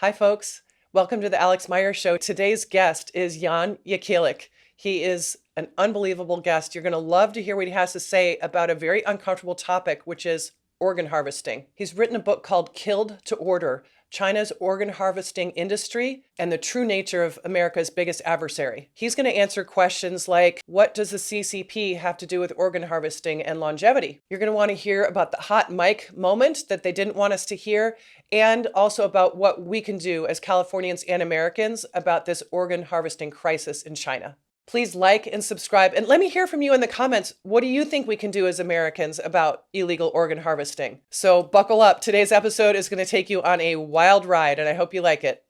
Hi, folks. Welcome to the Alix Mayer Show. Today's guest is Jan Jekielek. He is an unbelievable guest. You're going to love to hear what he has to say about a very uncomfortable topic, which is organ harvesting. He's written a book called Killed to Order: China's Organ Harvesting Industry and the True Nature of America's Biggest Adversary. He's going to answer questions like, what does the CCP have to do with organ harvesting and longevity? You're going to want to hear about the hot mic moment that they didn't want us to hear, and also about what we can do as Californians and Americans about this organ harvesting crisis in China. Please like and subscribe. And let me hear from you in the comments. What do you think we can do as Americans about illegal organ harvesting? So buckle up. Today's episode is going to take you on a wild ride, and I hope you like it.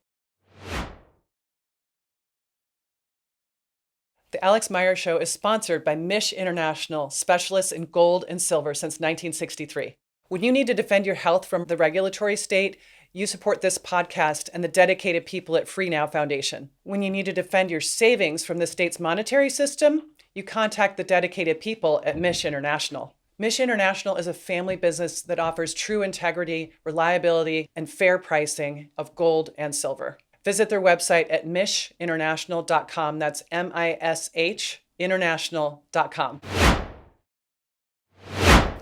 The Alix Mayer Show is sponsored by Mish International, specialists in gold and silver since 1963. When you need to defend your health from the regulatory state, you support this podcast and the dedicated people at Free Now Foundation. When you need to defend your savings from the state's monetary system, you contact the dedicated people at Mish International. Mish International is a family business that offers true integrity, reliability, and fair pricing of gold and silver. Visit their website at mishinternational.com. That's MISH international.com.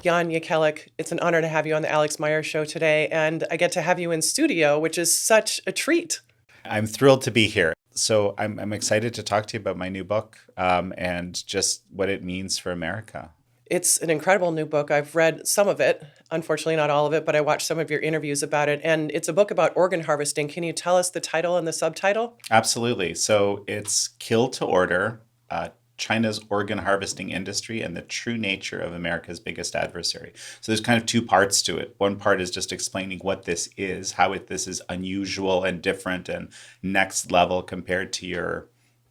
Jan Jekielek, it's an honor to have you on the Alix Mayer Show today, and I get to have you in studio, which is such a treat. I'm thrilled to be here. So I'm excited to talk to you about my new book and just what it means for America. It's an incredible new book. I've read some of it, unfortunately not all of it, but I watched some of your interviews about it, and it's a book about organ harvesting. Can you tell us the title and the subtitle? Absolutely. So it's Killed to Order: China's Organ Harvesting Industry and the True Nature of America's Biggest Adversary. So there's kind of two parts to it. One part is just explaining what this is, how this is unusual and different and next level compared to your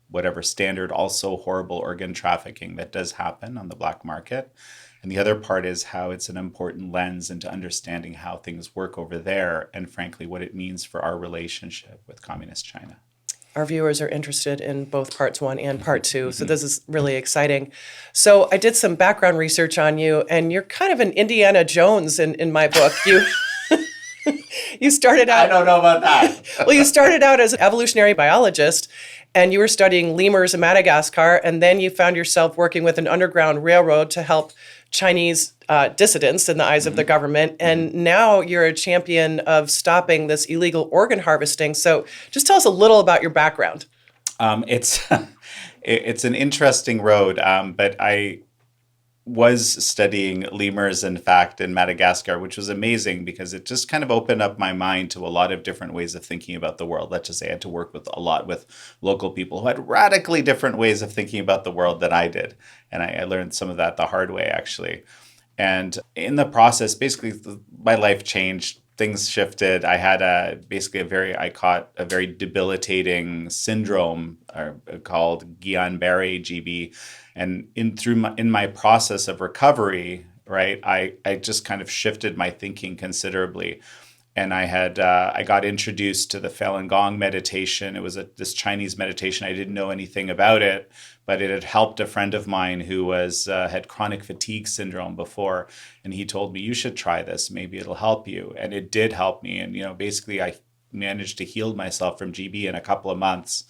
whatever standard, also horrible organ trafficking that does happen on the black market. And the other part is how it's an important lens into understanding how things work over there and frankly what it means for our relationship with communist China. Our viewers are interested in both parts 1 and part 2, so this is really exciting. So I did some background research on you, and you're kind of an Indiana Jones in my book. You started out... I don't know about that. Well, you started out as an evolutionary biologist, and you were studying lemurs in Madagascar, and then you found yourself working with an underground railroad to help Chinese dissidents in the eyes of the government. And now you're a champion of stopping this illegal organ harvesting. So just tell us a little about your background. It's an interesting road, but I was studying lemurs, in fact, in Madagascar, which was amazing because it just kind of opened up my mind to a lot of different ways of thinking about the world. Let's just say I had to work with a lot with local people who had radically different ways of thinking about the world than I did. And I learned some of that the hard way, actually. And in the process, basically, my life changed. Things shifted. I had I caught a very debilitating syndrome called Guillain-Barré GB, and in my process of recovery, right, I just kind of shifted my thinking considerably, and I got introduced to the Falun Gong meditation. It was this Chinese meditation. I didn't know anything about it, but it had helped a friend of mine who had chronic fatigue syndrome before, and he told me, you should try this. Maybe it'll help you. And it did help me. And basically I managed to heal myself from GB in a couple of months,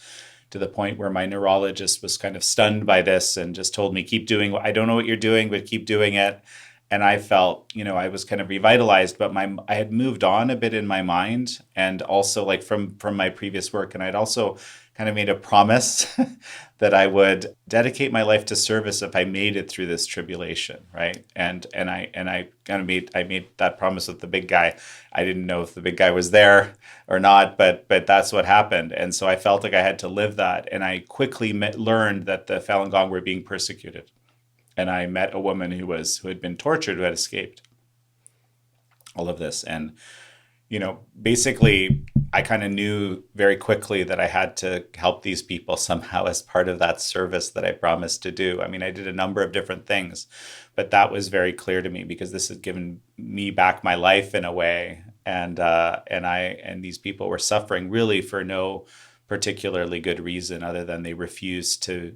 to the point where my neurologist was kind of stunned by this and just told me, keep doing I don't know what you're doing, but keep doing it. And I felt, I was kind of revitalized, but I had moved on a bit in my mind, and also like from my previous work. And I'd also kind of made a promise that I would dedicate my life to service if I made it through this tribulation, right? And I kind of made that promise with the big guy. I didn't know if the big guy was there or not, but that's what happened. And so I felt like I had to live that. And I quickly learned that the Falun Gong were being persecuted. And I met a woman who had been tortured, who had escaped all of this. And, basically I kind of knew very quickly that I had to help these people somehow as part of that service that I promised to do. I mean, I did a number of different things, but that was very clear to me because this had given me back my life in a way. And these people were suffering really for no particularly good reason other than they refused to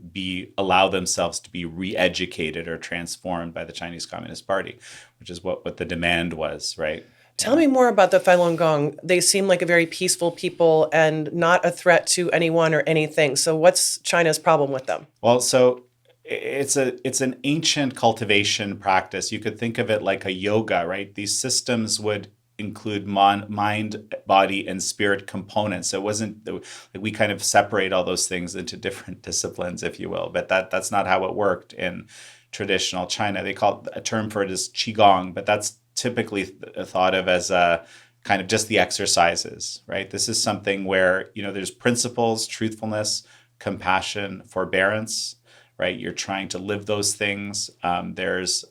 allow themselves to be re-educated or transformed by the Chinese Communist Party, which is what the demand was, right? Tell me more about the Falun Gong. They seem like a very peaceful people and not a threat to anyone or anything. So what's China's problem with them? Well, so it's an ancient cultivation practice. You could think of it like a yoga, right? These systems would include mind, body, and spirit components. So it wasn't like we kind of separate all those things into different disciplines, if you will. But that's not how it worked in traditional China. They call it, a term for it is qigong, but that's typically thought of as a kind of just the exercises, right? This is something where, there's principles, truthfulness, compassion, forbearance, right? You're trying to live those things. There's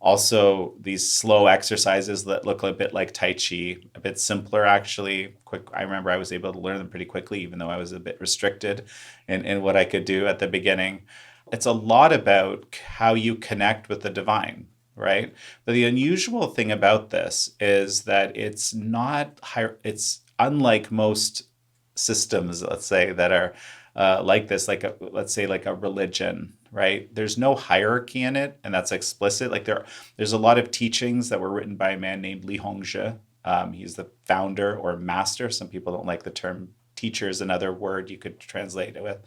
also these slow exercises that look a bit like Tai Chi, a bit simpler actually. Quick. I remember I was able to learn them pretty quickly, even though I was a bit restricted in what I could do at the beginning. It's a lot about how you connect with the divine, right? But the unusual thing about this is that it's not higher. It's unlike most systems, let's say, that are like this, let's say like a religion, right? There's no hierarchy in it, and that's explicit. Like there's a lot of teachings that were written by a man named Li Hongzhi. He's the founder or master. Some people don't like the term teacher is another word you could translate it with.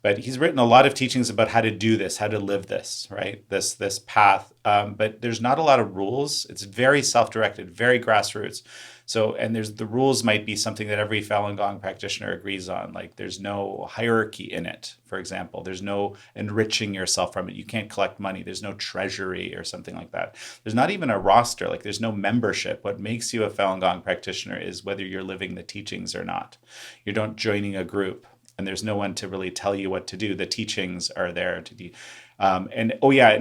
But he's written a lot of teachings about how to do this, how to live this, right? This path. But there's not a lot of rules. It's very self-directed, very grassroots. So, and the rules might be something that every Falun Gong practitioner agrees on. Like there's no hierarchy in it, for example. There's no enriching yourself from it. You can't collect money. There's no treasury or something like that. There's not even a roster. Like there's no membership. What makes you a Falun Gong practitioner is whether you're living the teachings or not. You're not joining a group. And there's no one to really tell you what to do. The teachings are there to be, and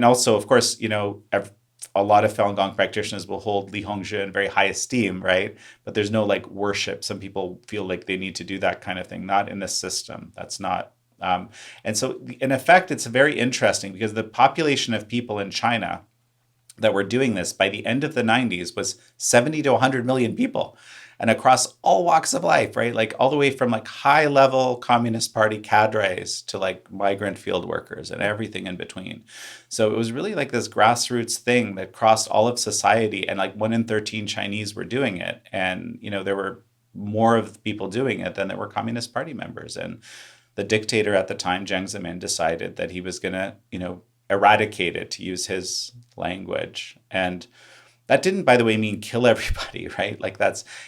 also, of course, a lot of Falun Gong practitioners will hold Li Hongzhi in very high esteem, right? But there's no like worship. Some people feel like they need to do that kind of thing. Not in this system. That's not. And so, in effect, it's very interesting because the population of people in China that were doing this by the end of the 90s was 70 to 100 million people, and across all walks of life, right? Like all the way from like high level Communist Party cadres to like migrant field workers and everything in between. So it was really like this grassroots thing that crossed all of society, and like 1 in 13 Chinese were doing it. And, there were more of people doing it than there were Communist Party members. And the dictator at the time, Jiang Zemin, decided that he was going to, eradicate it, to use his language. And that didn't, by the way, mean kill everybody, right? Like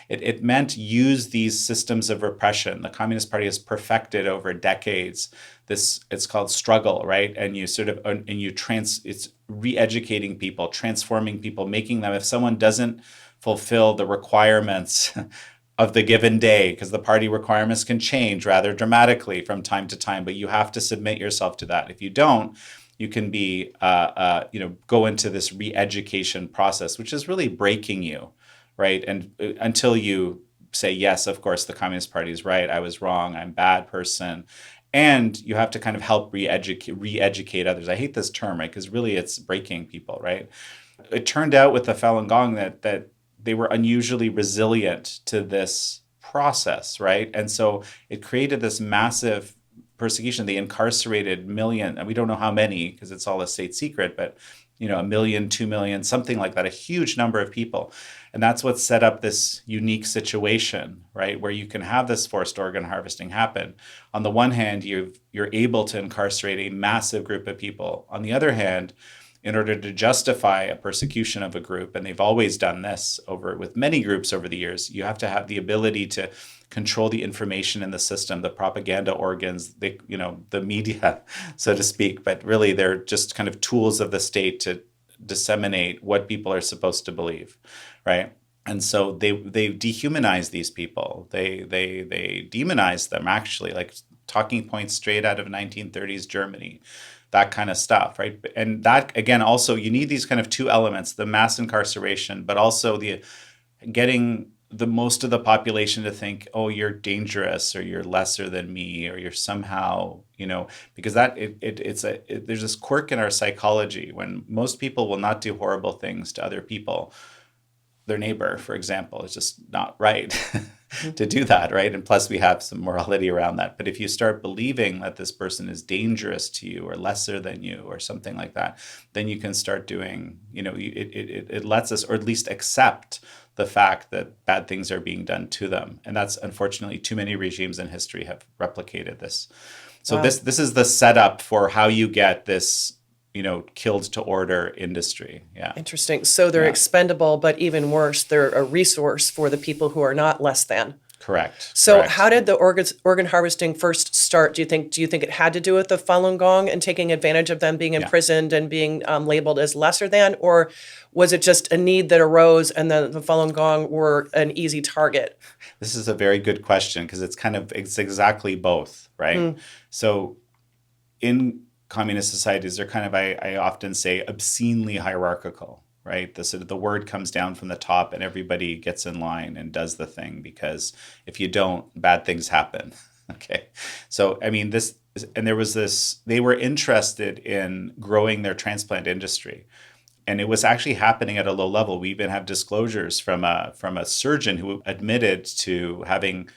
it meant use these systems of repression. The Communist Party has perfected over decades it's called struggle, right? And you sort of, it's re-educating people, transforming people, making them, if someone doesn't fulfill the requirements of the given day, because the party requirements can change rather dramatically from time to time, but you have to submit yourself to that. If you don't, you can be, go into this re-education process, which is really breaking you, right? And until you say, yes, of course, the Communist Party is right. I was wrong. I'm a bad person. And you have to kind of help re-educate others. I hate this term, right? Because really it's breaking people, right? It turned out with the Falun Gong that they were unusually resilient to this process, right? And so it created this massive persecution. They incarcerated million, and we don't know how many because it's all a state secret, but 1 million, 2 million, something like that, a huge number of people. And that's what set up this unique situation, right? Where you can have this forced organ harvesting happen. On the one hand, you're able to incarcerate a massive group of people. On the other hand, in order to justify a persecution of a group, and they've always done this with many groups over the years, you have to have the ability to control the information in the system, the propaganda organs, the media, so to speak. But really, they're just kind of tools of the state to disseminate what people are supposed to believe, right? And so they dehumanize these people. They demonize them, actually, like talking points straight out of 1930s Germany. That kind of stuff, right? And that, again, also, you need these kind of two elements, the mass incarceration, but also the getting the most of the population to think, oh, you're dangerous, or you're lesser than me, or you're somehow, because there's this quirk in our psychology when most people will not do horrible things to other people. their neighbor, for example. It's just not right to do that, right? And plus, we have some morality around that. But if you start believing that this person is dangerous to you or lesser than you or something like that, then you can start doing, it lets us, or at least accept the fact that bad things are being done to them. And that's unfortunately too many regimes in history have replicated this. So Wow. this is the setup for how you get this, killed to order industry. Yeah. Interesting. So they're Yeah. expendable, but even worse, they're a resource for the people who are not less than. Correct. So Correct. how did the organ harvesting first start? Do you think it had to do with the Falun Gong and taking advantage of them being imprisoned and being labeled as lesser than, or was it just a need that arose and the Falun Gong were an easy target? This is a very good question because it's exactly both, right? So in communist societies, they're I often say obscenely hierarchical, right? The word comes down from the top and everybody gets in line and does the thing, because if you don't, bad things happen. Okay. So, they were interested in growing their transplant industry. And it was actually happening at a low level. We even have disclosures from a surgeon who admitted to having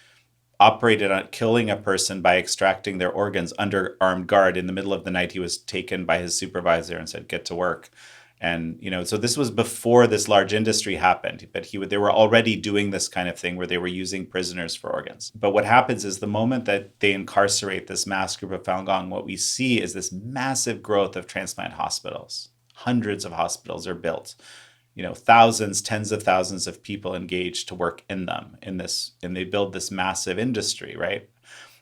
operated on killing a person by extracting their organs under armed guard. In the middle of the night, he was taken by his supervisor and said, "Get to work." And so this was before this large industry happened, but they were already doing this kind of thing where they were using prisoners for organs. But what happens is the moment that they incarcerate this mass group of Falun Gong, what we see is this massive growth of transplant hospitals. Hundreds of hospitals are built. Thousands, tens of thousands of people engaged to work in them and they build this massive industry, right?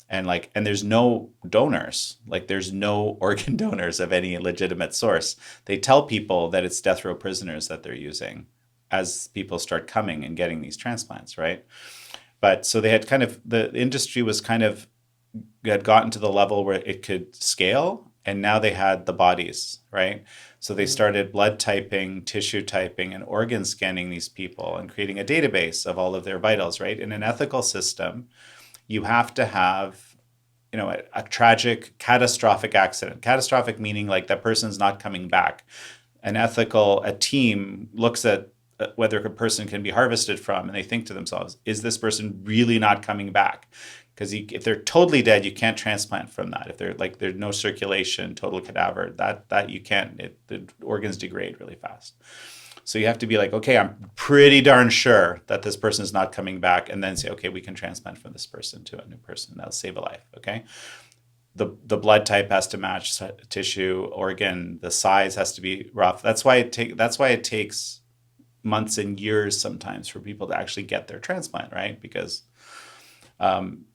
And there's no donors, there's no organ donors of any legitimate source. They tell people that it's death row prisoners that they're using as people start coming and getting these transplants, right? But so they had the industry had gotten to the level where it could scale, and now they had the bodies, right? So they started blood typing, tissue typing, and organ scanning these people and creating a database of all of their vitals, right? In an ethical system, you have to have, a tragic, catastrophic accident. Catastrophic meaning that person's not coming back. A team looks at whether a person can be harvested from, and they think to themselves, is this person really not coming back? Because if they're totally dead, you can't transplant from that. If they're there's no circulation, total cadaver, that you can't. The organs degrade really fast. So you have to be okay, I'm pretty darn sure that this person is not coming back, and then say, okay, we can transplant from this person to a new person. That'll save a life. Okay. The blood type has to match tissue, organ. The size has to be rough. That's why it takes months and years sometimes for people to actually get their transplant, right? Because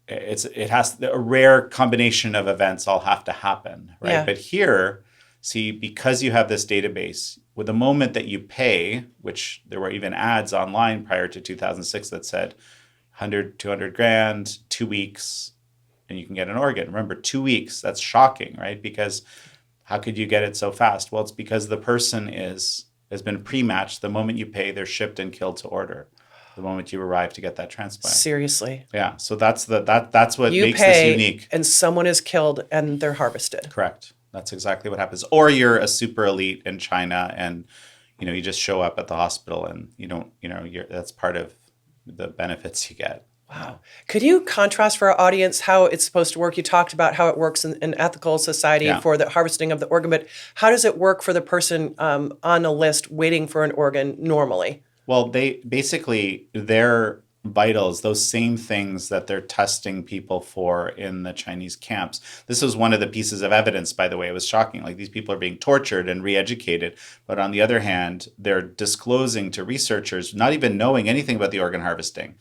it has a rare combination of events all have to happen, right? Yeah. But here, see, because you have this database, with the moment that you pay, which there were even ads online prior to 2006 that said 100, 200 grand, 2 weeks, and you can get an organ. Remember, 2 weeks, that's shocking, right? Because how could you get it so fast? Well, it's because the person has been pre-matched. The moment you pay, they're shipped and killed to order. The moment you arrive to get that transplant. Seriously. Yeah. So that's what You makes pay, this unique. and someone is killed and they're harvested. Correct. That's exactly what happens. Or you're a super elite in China and you just show up at the hospital and that's part of the benefits you get. Wow. Could you contrast for our audience how it's supposed to work? You talked about how it works in ethical society for the harvesting of the organ, but how does it work for the person on a list waiting for an organ normally? Well, their vitals, those same things that they're testing people for in the Chinese camps. This was one of the pieces of evidence, by the way. It was shocking. These people are being tortured and re-educated. But on the other hand, they're disclosing to researchers, not even knowing anything about the organ harvesting,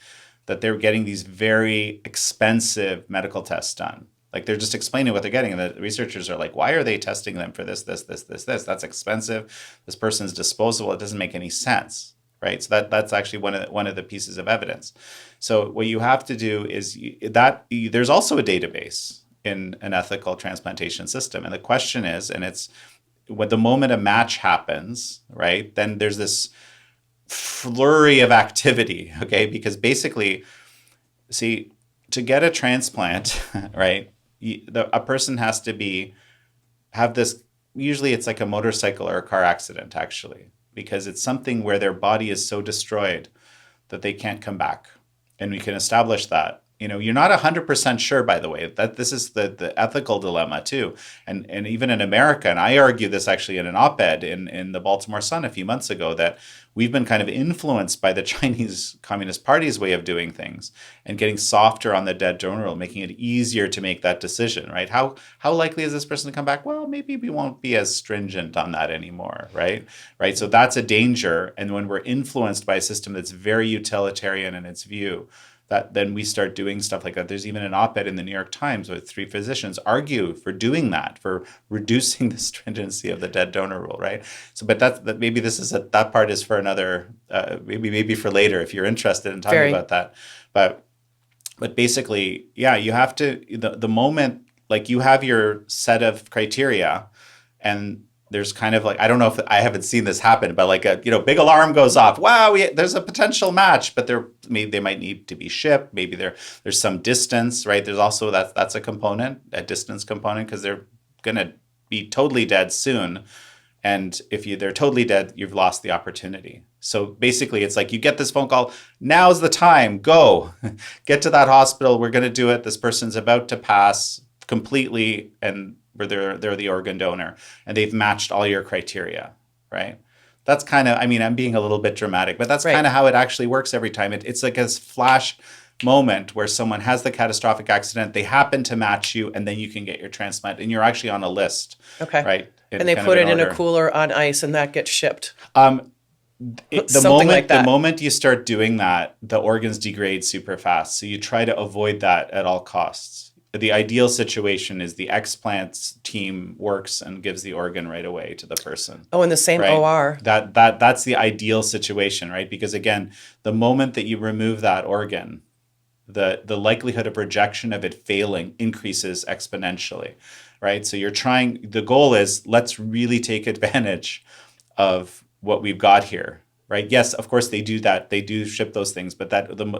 that they're getting these very expensive medical tests done. They're just explaining what they're getting. And the researchers are why are they testing them for this? That's expensive. This person's disposable. It doesn't make any sense. Right. So that's actually one of the pieces of evidence. So what you have to do is there's also a database in an ethical transplantation system. And the question is, and it's when the moment a match happens, right, then there's this flurry of activity. Okay. Because basically, see, to get a transplant, right, a person has to have this, usually it's a motorcycle or a car accident, actually. because it's something where their body is so destroyed that they can't come back. And we can establish that. You're not 100% sure, by the way, that this is the ethical dilemma too. And even in America, and I argue this actually in an op-ed in the Baltimore Sun a few months ago, that we've been kind of influenced by the Chinese Communist Party's way of doing things and getting softer on the dead donor rule, making it easier to make that decision, right? How likely is this person to come back? Well, maybe we won't be as stringent on that anymore, right? Right. So that's a danger. And when we're influenced by a system that's very utilitarian in its view, that then we start doing stuff like that. There's even an op-ed in the New York Times where 3 physicians argue for doing that, for reducing the stringency of the dead donor rule, right? So, but that maybe that part is for another, maybe for later if you're interested in talking about that. But basically, yeah, you have to the moment like you have your set of criteria, and there's kind of like, I don't know if I haven't seen this happen, but like a big alarm goes off. Wow, there's a potential match, but they might need to be shipped. Maybe there's some distance, right? There's also that's a component, a distance component, because they're gonna be totally dead soon. And if they're totally dead, you've lost the opportunity. So basically, it's like you get this phone call. Now's the time. Go, get to that hospital. We're gonna do it. This person's about to pass completely, and where they're the organ donor, and they've matched all your criteria, right? That's kind of, I'm being a little bit dramatic, but that's kind of how it actually works every time. It's like a flash moment where someone has the catastrophic accident, they happen to match you, and then you can get your transplant, and you're actually on a list, right? And they put it in a cooler on ice, and that gets shipped. The moment you start doing that, the organs degrade super fast. So you try to avoid that at all costs. The ideal situation is the explants team works and gives the organ right away to the person. Oh, in the same OR. That's the ideal situation, right? Because again, the moment that you remove that organ, the likelihood of rejection of it failing increases exponentially, right? So the goal is, let's really take advantage of what we've got here, right? Yes, of course they do that. They do ship those things, but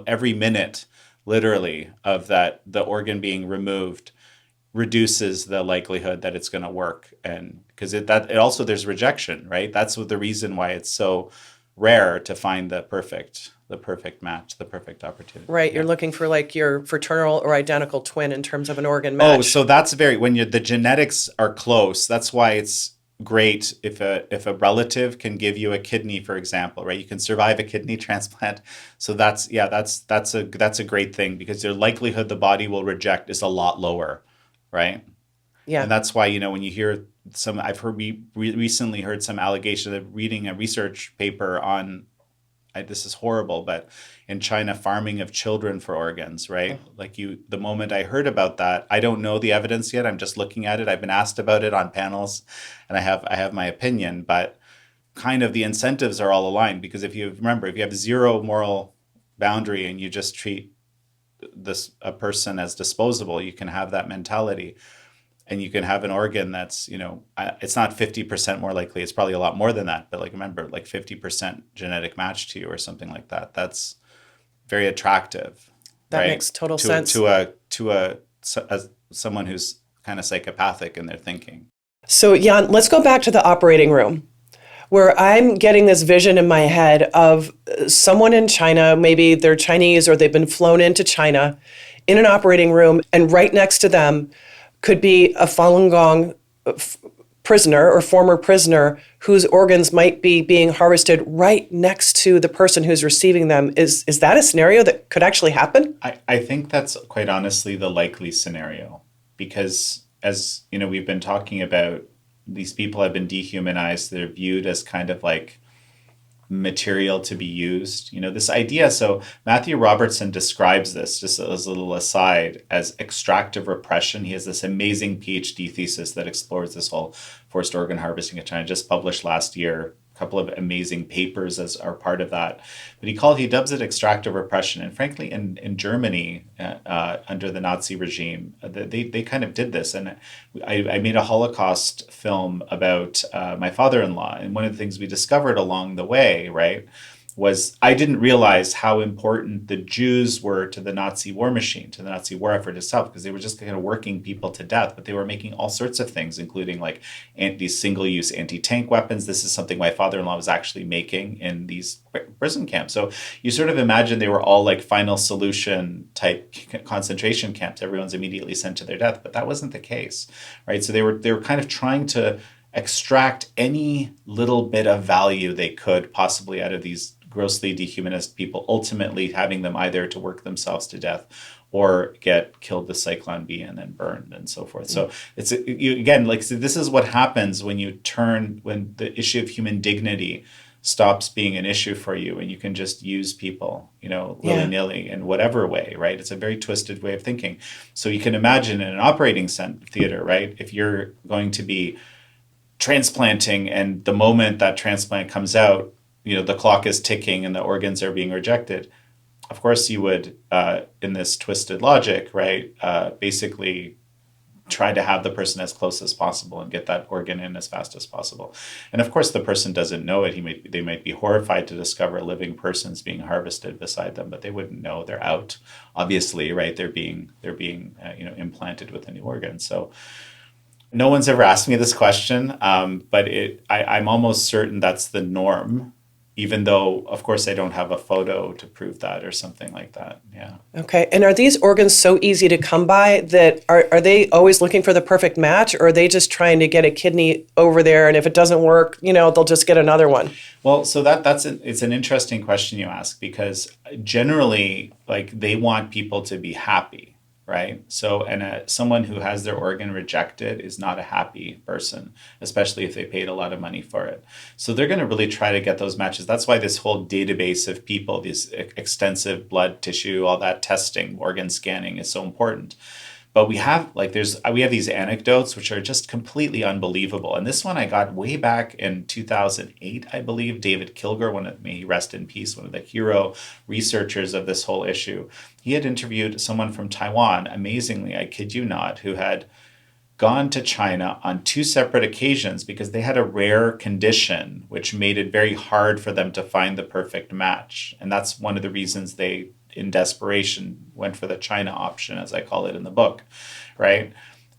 every minute literally of the organ being removed reduces the likelihood that it's going to work. And because it also, there's rejection, right? That's the reason why it's so rare to find the perfect match, the perfect opportunity. Right. You're looking for like your fraternal or identical twin in terms of an organ match. Oh, so that's when the genetics are close. That's why it's great if a relative can give you a kidney, for example, right? You can survive a kidney transplant. So that's a great thing, because their likelihood the body will reject is a lot lower, right? Yeah. And that's why, when you hear we recently heard some allegation of reading a research paper on, this is horrible, but in China, farming of children for organs, right? Like the moment I heard about that, I don't know the evidence yet. I'm just looking at it. I've been asked about it on panels, and I have my opinion, but kind of the incentives are all aligned, because if you have zero moral boundary and you just treat a person as disposable, you can have that mentality. And you can have an organ that's, it's not 50% more likely. It's probably a lot more than that. But remember, 50% genetic match to you or something like that. That's very attractive. That makes total sense. To someone who's kind of psychopathic in their thinking. So Jan, let's go back to the operating room, where I'm getting this vision in my head of someone in China, maybe they're Chinese or they've been flown into China, in an operating room, and right next to them could be a Falun Gong prisoner or former prisoner whose organs might be being harvested right next to the person who's receiving them. Is that a scenario that could actually happen? I think that's quite honestly the likely scenario, because as we've been talking about, these people have been dehumanized. They're viewed as kind of like material to be used. This idea. So Matthew Robertson describes this, just as a little aside, as extractive repression. He has this amazing PhD thesis that explores this whole forced organ harvesting in China, just published last year. A couple of amazing papers are part of that. But he dubs it extractive repression. And frankly, in Germany, under the Nazi regime, they kind of did this. And I made a Holocaust film about my father-in-law. And one of the things we discovered along the way, right, was I didn't realize how important the Jews were to the Nazi war machine, to the Nazi war effort itself, because they were just kind of working people to death, but they were making all sorts of things, including like these single-use anti-tank weapons. This is something my father-in-law was actually making in these prison camps. So you sort of imagine they were all like final solution type concentration camps. Everyone's immediately sent to their death, but that wasn't the case, right? So they were kind of trying to extract any little bit of value they could possibly out of these grossly dehumanized people, ultimately having them either to work themselves to death or get killed with Cyclone B and then burned and so forth. So it's again, like, so this is what happens when when the issue of human dignity stops being an issue for you and you can just use people, willy-nilly in whatever way, right? It's a very twisted way of thinking. So you can imagine in an operating theater, right? If you're going to be transplanting and the moment that transplant comes out, the clock is ticking and the organs are being rejected, of course you would, in this twisted logic, right, basically try to have the person as close as possible and get that organ in as fast as possible. And of course the person doesn't know it. They might be horrified to discover living persons being harvested beside them, but they wouldn't know they're out, obviously, right? They're being implanted with a new organ. So no one's ever asked me this question, but I'm almost certain that's the norm, even though, of course, I don't have a photo to prove that or something like that. Yeah. Okay. And are these organs so easy to come by that are they always looking for the perfect match, or are they just trying to get a kidney over there, and if it doesn't work, they'll just get another one? Well, so it's an interesting question you ask, because generally, like, they want people to be happy. Right. So, and someone who has their organ rejected is not a happy person, especially if they paid a lot of money for it. So they're going to really try to get those matches. That's why this whole database of people, this extensive blood tissue, all that testing, organ scanning is so important. But we have these anecdotes which are just completely unbelievable. And this one I got way back in 2008, I believe. David Kilger, may he rest in peace, one of the hero researchers of this whole issue. He had interviewed someone from Taiwan, amazingly, I kid you not, who had gone to China on 2 separate occasions because they had a rare condition which made it very hard for them to find the perfect match. And that's one of the reasons they, in desperation, went for the China option, as I call it in the book, right?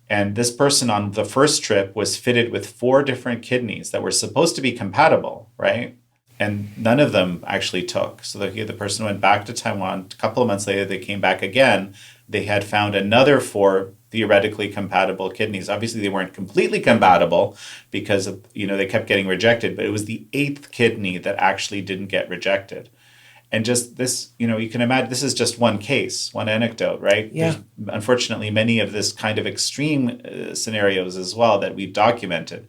And this person on the first trip was fitted with 4 different kidneys that were supposed to be compatible, right? And none of them actually took. So the person went back to Taiwan. A couple of months later, they came back again. They had found another 4 theoretically compatible kidneys. Obviously, they weren't completely compatible because they kept getting rejected, but it was the 8th kidney that actually didn't get rejected. And just this, you can imagine, this is just one case, one anecdote, right? Yeah. There's unfortunately many of this kind of extreme scenarios as well that we've documented.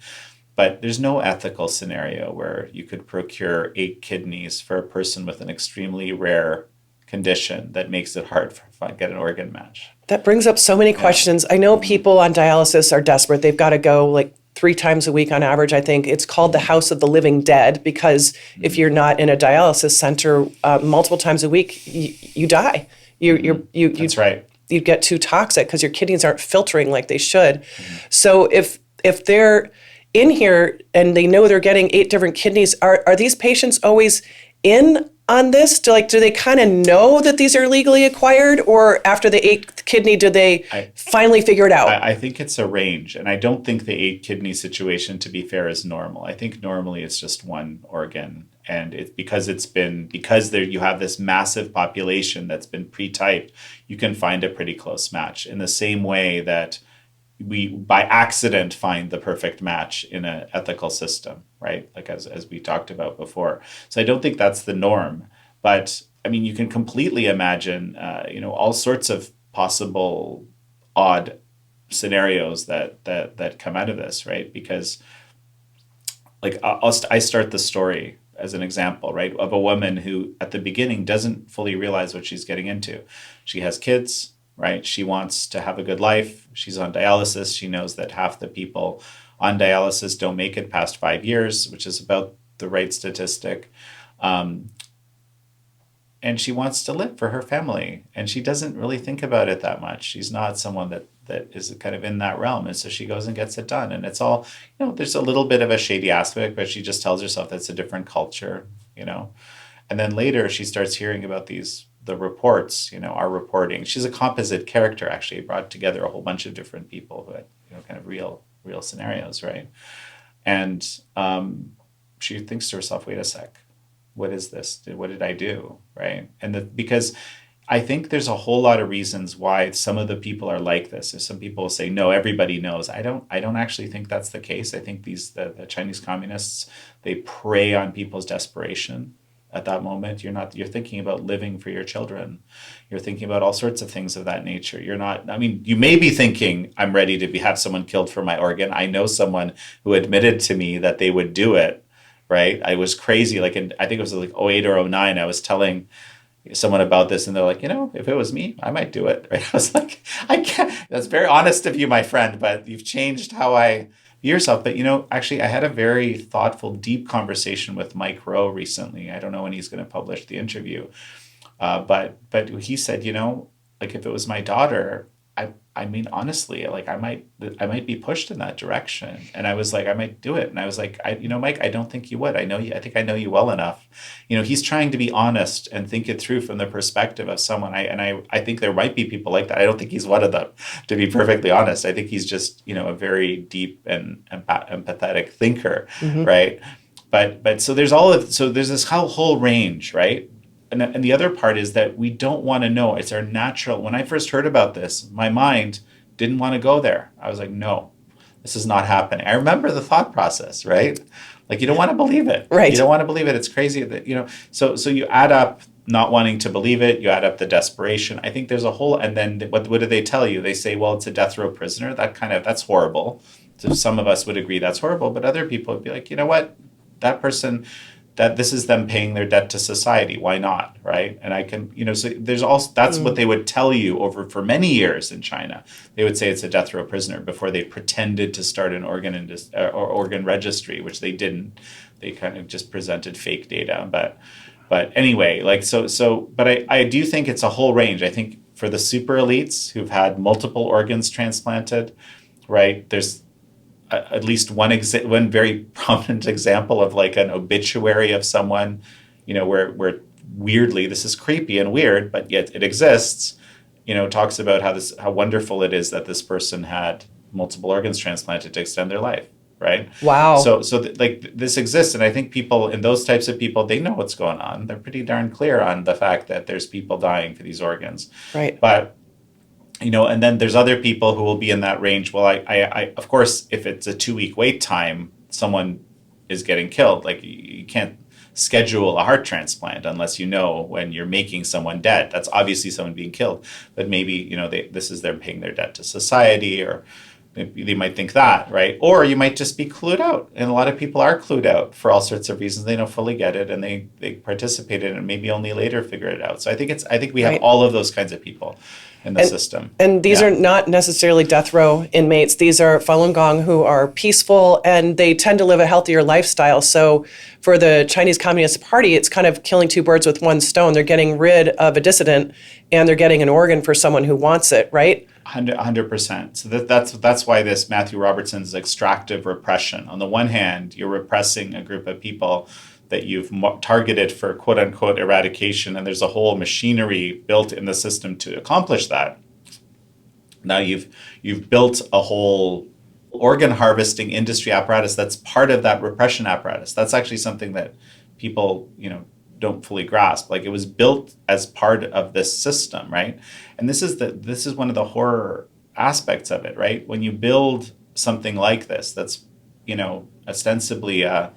But there's no ethical scenario where you could procure 8 kidneys for a person with an extremely rare condition that makes it hard to get an organ match. That brings up so many questions. I know people on dialysis are desperate. They've got to go like 3 times a week on average, I think. It's called the House of the Living Dead because if you're not in a dialysis center multiple times a week, you die. That's right. You get too toxic because your kidneys aren't filtering like they should. So if they're in here and they know they're getting 8 different kidneys, are these patients always in on this? Do they kind of know that these are legally acquired, or after the 8th kidney, do they finally figure it out? I think it's a range, and I don't think the 8 kidney situation, to be fair, is normal. I think normally it's just 1 organ, and it's because you have this massive population that's been pre-typed, you can find a pretty close match in the same way that we by accident find the perfect match in an ethical system, right? Like as we talked about before. So I don't think that's the norm, but I mean, you can completely imagine, all sorts of possible odd scenarios that come out of this, right? Because like I start the story as an example, right, of a woman who at the beginning doesn't fully realize what she's getting into. She has kids, right? She wants to have a good life. She's on dialysis. She knows that half the people on dialysis don't make it past 5 years, which is about the right statistic. And she wants to live for her family. And she doesn't really think about it that much. She's not someone that is kind of in that realm. And so she goes and gets it done. And it's all, there's a little bit of a shady aspect, but she just tells herself that's a different culture, And then later she starts hearing about the reports, our reporting. She's a composite character, actually, brought together a whole bunch of different people who had, kind of real scenarios, right? And she thinks to herself, wait a sec, what is this? What did I do, right? Because I think there's a whole lot of reasons why some of the people are like this. If some people say, no, everybody knows. I don't actually think that's the case. I think the Chinese communists, they prey on people's desperation at that moment. You're thinking about living for your children. You're thinking about all sorts of things of that nature. You may be thinking, I'm ready to have someone killed for my organ. I know someone who admitted to me that they would do it, right? I was crazy. I think it was like 08 or 09. I was telling someone about this and they're like, if it was me, I might do it. Right? I was like, I can't. That's very honest of you, my friend, but you've changed how I view yourself. But, actually, I had a very thoughtful, deep conversation with Mike Rowe recently. I don't know when he's going to publish the interview. But he said, if it was my daughter, I mean, honestly, I might be pushed in that direction. And I was like, I might do it. And I was like, Mike, I don't think you would. I think I know you well enough. He's trying to be honest and think it through from the perspective of someone. I think there might be people like that. I don't think he's one of them, to be perfectly honest. I think he's just, a very deep and empathetic thinker, right? But so there's this whole range, right? And the other part is that we don't want to know. It's our natural. When I first heard about this, my mind didn't want to go there. I was like, no, this is not happening. I remember the thought process, right? You don't want to believe it. Right. You don't want to believe it. It's crazy that, so you add up not wanting to believe it. You add up the desperation. I think there's a whole, and then what do they tell you? They say, well, it's a death row prisoner. That's horrible. So some of us would agree that's horrible, but other people would be like, you know what? That person, that this is them paying their debt to society. Why not, right? And I can, so there's also, that's what they would tell you for many years in China. They would say it's a death row prisoner before they pretended to start an organ registry, which they didn't. They kind of just presented fake data. But anyway, but I do think it's a whole range. I think for the super elites who've had multiple organs transplanted, right, there's at least one very prominent example of an obituary of someone, where weirdly, this is creepy and weird, but yet it exists, talks about how wonderful it is that this person had multiple organs transplanted to extend their life, right? Wow. This exists, and I think people, and those types of people, they know what's going on. They're pretty darn clear on the fact that there's people dying for these organs. Right. But and then there's other people who will be in that range. Well, I of course, if it's a 2-week wait time, someone is getting killed. You can't schedule a heart transplant unless when you're making someone dead. That's obviously someone being killed. But maybe, this is them paying their debt to society, or they might think that, right? Or you might just be clued out. And a lot of people are clued out for all sorts of reasons. They don't fully get it, and they participate in it and maybe only later figure it out. So I think we have all of those kinds of people in the system. And these are not necessarily death row inmates. These are Falun Gong who are peaceful, and they tend to live a healthier lifestyle. So for the Chinese Communist Party, it's kind of killing two birds with one stone. They're getting rid of a dissident, and they're getting an organ for someone who wants it, right? 100%. So that's why this Matthew Robertson's extractive repression. On the one hand, you're repressing a group of people that you've targeted for quote unquote eradication, and there's a whole machinery built in the system to accomplish that. Now you've built a whole organ harvesting industry apparatus that's part of that repression apparatus. That's actually something that people, don't fully grasp. It was built as part of this system, right? And this is one of the horror aspects of it, right? When you build something like this, that's, ostensibly a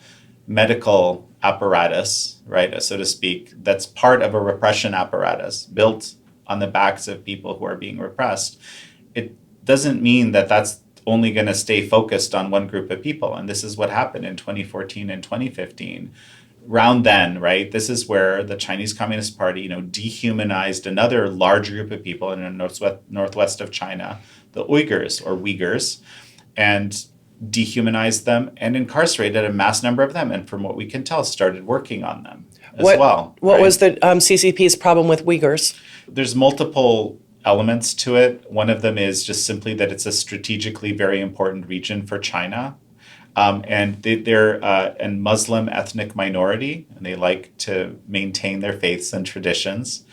medical apparatus, right, so to speak, that's part of a repression apparatus built on the backs of people who are being repressed, it doesn't mean that that's only going to stay focused on one group of people. And this is what happened in 2014 and 2015. Around then, right, this is where the Chinese Communist Party, dehumanized another large group of people in the northwest of China, the Uyghurs, and dehumanized them and incarcerated a mass number of them. And from what we can tell, started working on them as well. What was the CCP's problem with Uyghurs? There's multiple elements to it. One of them is just simply that it's a strategically very important region for China. And they're a Muslim ethnic minority, and they like to maintain their faiths and traditions.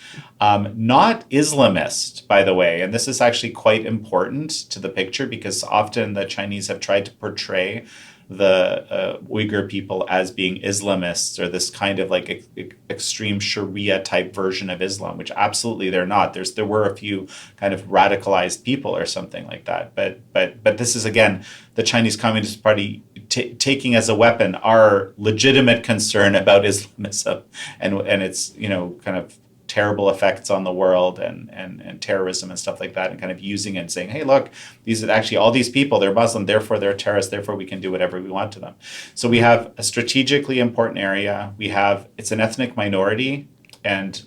Not Islamist, by the way, and this is actually quite important to the picture because often the Chinese have tried to portray the Uyghur people as being Islamists or this kind of like extreme Sharia type version of Islam, which absolutely they're not. There were a few kind of radicalized people or something like that, but this is again the Chinese Communist Party taking as a weapon our legitimate concern about Islamism and its kind of terrible effects on the world and terrorism and stuff like that, and kind of using it and saying, hey, look, these are actually all these people, they're Muslim, therefore they're terrorists, therefore we can do whatever we want to them. So we have a strategically important area. It's an ethnic minority. And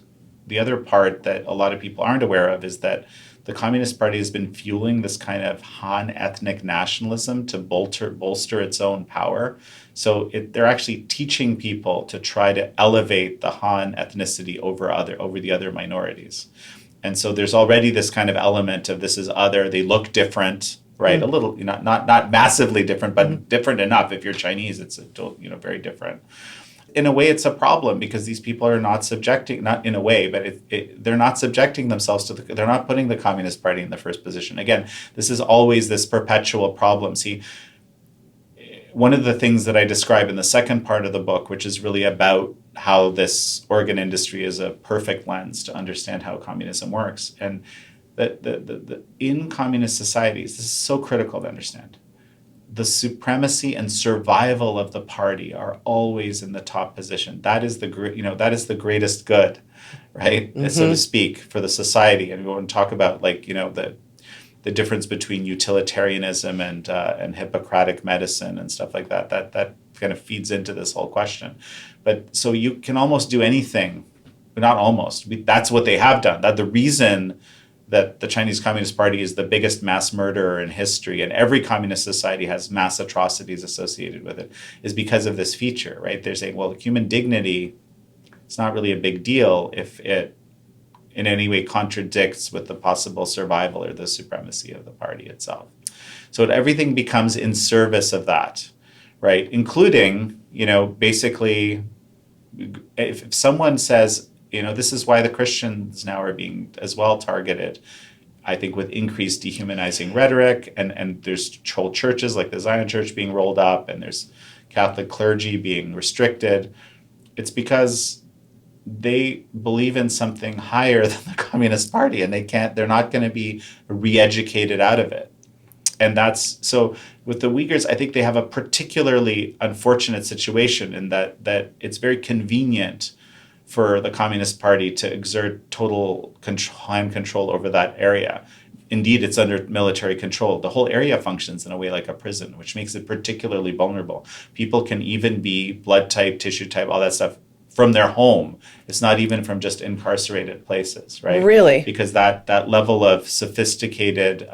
the other part that a lot of people aren't aware of is that the Communist Party has been fueling this kind of Han ethnic nationalism to bolster its own power. So they're actually teaching people to try to elevate the Han ethnicity over the other minorities. And so there's already this kind of element of this is other, they look different, right? A little, not massively different, but different enough. If you're Chinese, it's very different. In a way, it's a problem because these people are not subjecting, not in a way, but they're not subjecting themselves to they're not putting the Communist Party in the first position. Again, this is always this perpetual problem. See, one of the things that I describe in the second part of the book, which is really about how this organ industry is a perfect lens to understand how communism works. And in communist societies, this is so critical to understand. The supremacy and survival of the party are always in the top position. That is the greatest good, right? So to speak, for the society. And we want to talk about the difference between utilitarianism and Hippocratic medicine and stuff like that. That kind of feeds into this whole question. But so you can almost do anything, but not almost. That's what they have done. That the reason that the Chinese Communist Party is the biggest mass murderer in history, and every communist society has mass atrocities associated with it, is because of this feature, right? They're saying, well, human dignity, it's not really a big deal if it in any way contradicts with the possible survival or the supremacy of the party itself. So everything becomes in service of that, right? Including, basically, if someone says, this is why the Christians now are being as well targeted, I think, with increased dehumanizing rhetoric. And there's whole churches like the Zion Church being rolled up, and there's Catholic clergy being restricted. It's because they believe in something higher than the Communist Party, and they're not going to be re-educated out of it. And so with the Uyghurs, I think they have a particularly unfortunate situation in that it's very convenient for the Communist Party to exert total control over that area. Indeed, it's under military control. The whole area functions in a way like a prison, which makes it particularly vulnerable. People can even be blood type, tissue type, all that stuff from their home. It's not even from just incarcerated places, right? Really? Because that level of sophisticated,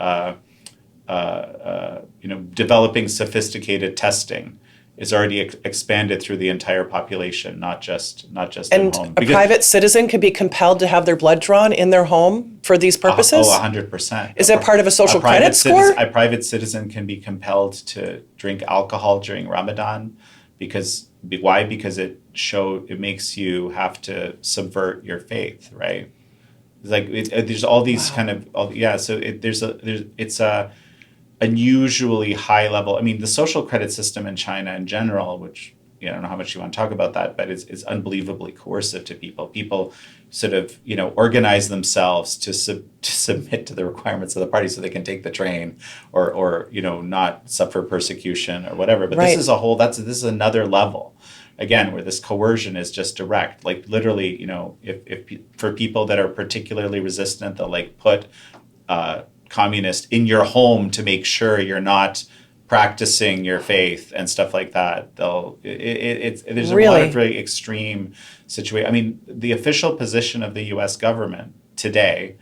developing sophisticated testing is already expanded through the entire population, not just And at home. a private citizen can be compelled to have their blood drawn in their home for these purposes? 100%. Is that part of a social credit score? A private citizen can be compelled to drink alcohol during Ramadan why? Because it makes you have to subvert your faith, right? There's all these kind of So it's a unusually high level. I mean, the social credit system in China in general, which I don't know how much you want to talk about that, but it's unbelievably coercive to people. People sort of organize themselves to submit to the requirements of the party so they can take the train or not suffer persecution or whatever. But Right. this is another level. Again, where this coercion is just direct, like literally, if for people that are particularly resistant, they'll put communist in your home to make sure you're not practicing your faith and stuff like that. There's a lot of really extreme situation. I mean, the official position of the U.S. government today,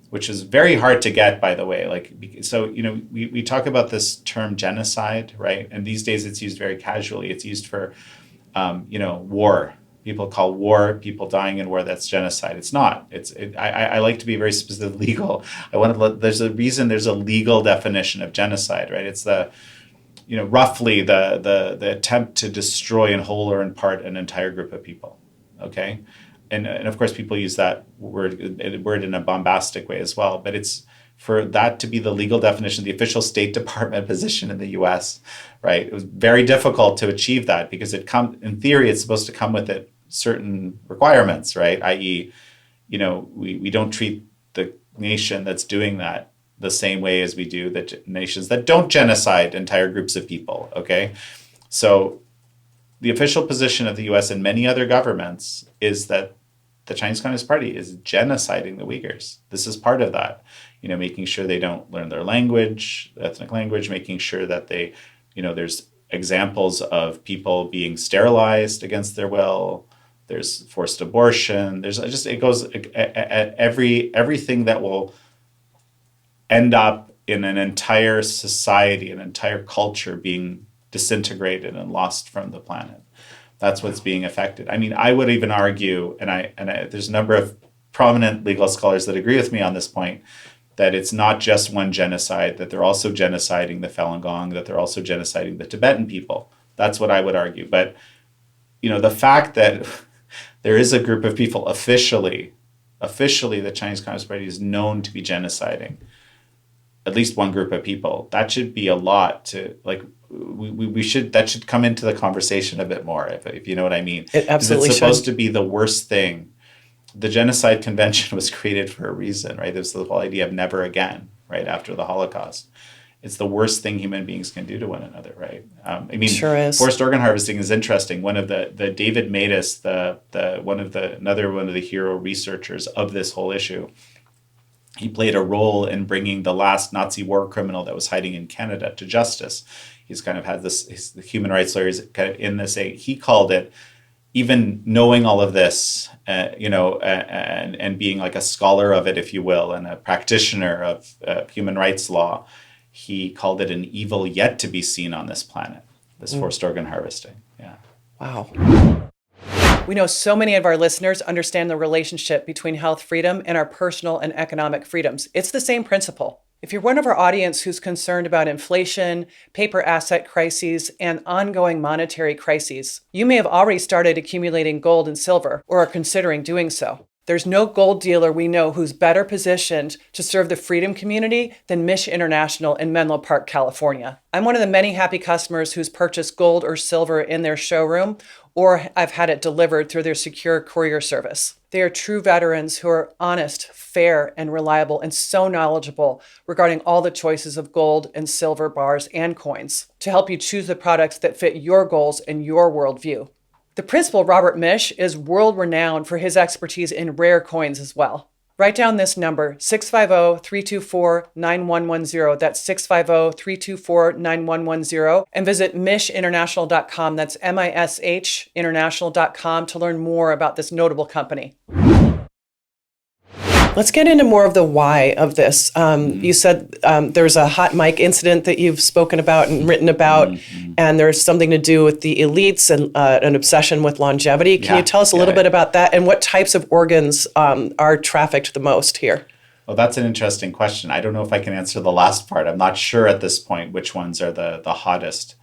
which is very hard to get, by the way, we talk about this term genocide, right? And these days it's used very casually. It's used for war. People call war, people dying in war, that's genocide. It's not. I like to be very specific, legal. There's a reason there's a legal definition of genocide, right? It's roughly the attempt to destroy in whole or in part an entire group of people. Okay, and of course people use that word in a bombastic way as well, but it's for that to be the legal definition, the official State Department position in the U.S. Right? It was very difficult to achieve that because in theory, it's supposed to come with it certain requirements, right? I.e., we don't treat the nation that's doing that the same way as we do the nations that don't genocide entire groups of people, okay? So the official position of the US and many other governments is that the Chinese Communist Party is genociding the Uyghurs. This is part of that, making sure they don't learn their language, ethnic language, making sure that they, there's examples of people being sterilized against their will. There's forced abortion. There's just, it goes at everything that will end up in an entire society, an entire culture being disintegrated and lost from the planet. That's what's being affected. I mean, I would even argue, and there's a number of prominent legal scholars that agree with me on this point, that it's not just one genocide, that they're also genociding the Falun Gong, that they're also genociding the Tibetan people. That's what I would argue. But, the fact that there is a group of people officially the Chinese Communist Party is known to be genociding at least one group of people, that should be a lot to, like, that should come into the conversation a bit more, if you know what I mean. It absolutely it's supposed should. to be the worst thing. The Genocide Convention was created for a reason, right? There's the whole idea of never again, right, after the Holocaust. It's the worst thing human beings can do to one another, right? Sure is. Forced organ harvesting is interesting. One of the David Matus, another one of the hero researchers of this whole issue, he played a role in bringing the last Nazi war criminal that was hiding in Canada to justice. He's kind of had the human rights lawyers kind of in this. He called it, even knowing all of this, and being like a scholar of it, if you will, and a practitioner of human rights law, he called it an evil yet to be seen on this planet, this forced organ harvesting. Yeah. Wow. We know so many of our listeners understand the relationship between health freedom and our personal and economic freedoms. It's the same principle. If you're one of our audience who's concerned about inflation, paper asset crises, and ongoing monetary crises, you may have already started accumulating gold and silver or are considering doing so. There's no gold dealer we know who's better positioned to serve the freedom community than Mish International in Menlo Park, California. I'm one of the many happy customers who's purchased gold or silver in their showroom, or I've had it delivered through their secure courier service. They are true veterans who are honest, fair, and reliable, and so knowledgeable regarding all the choices of gold and silver bars and coins to help you choose the products that fit your goals and your worldview. The principal, Robert Mish, is world-renowned for his expertise in rare coins as well. Write down this number, 650-324-9110. That's 650-324-9110. And visit mishinternational.com. That's MISH international.com to learn more about this notable company. Let's get into more of the why of this. You said there's a hot mic incident that you've spoken about and written about, and there's something to do with the elites and an obsession with longevity. Can you tell us a little bit about that and what types of organs are trafficked the most here? Well, that's an interesting question. I don't know if I can answer the last part. I'm not sure at this point which ones are the hottest.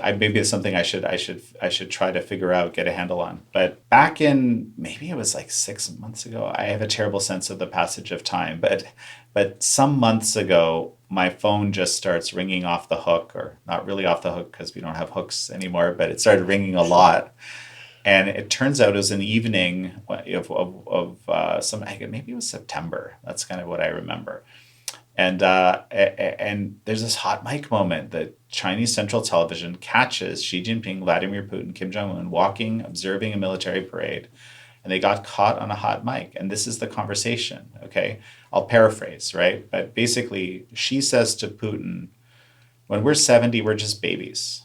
Maybe it's something I should try to figure out, get a handle on. But back in, maybe it was like 6 months ago, I have a terrible sense of the passage of time, but some months ago, my phone just starts ringing off the hook, or not really off the hook because we don't have hooks anymore, but it started ringing a lot. And it turns out it was an evening of maybe it was September. That's kind of what I remember. And there's this hot mic moment that Chinese Central Television catches Xi Jinping, Vladimir Putin, Kim Jong-un walking, observing a military parade, and they got caught on a hot mic. And this is the conversation, okay? I'll paraphrase, right? But basically, Xi says to Putin, when we're 70, we're just babies,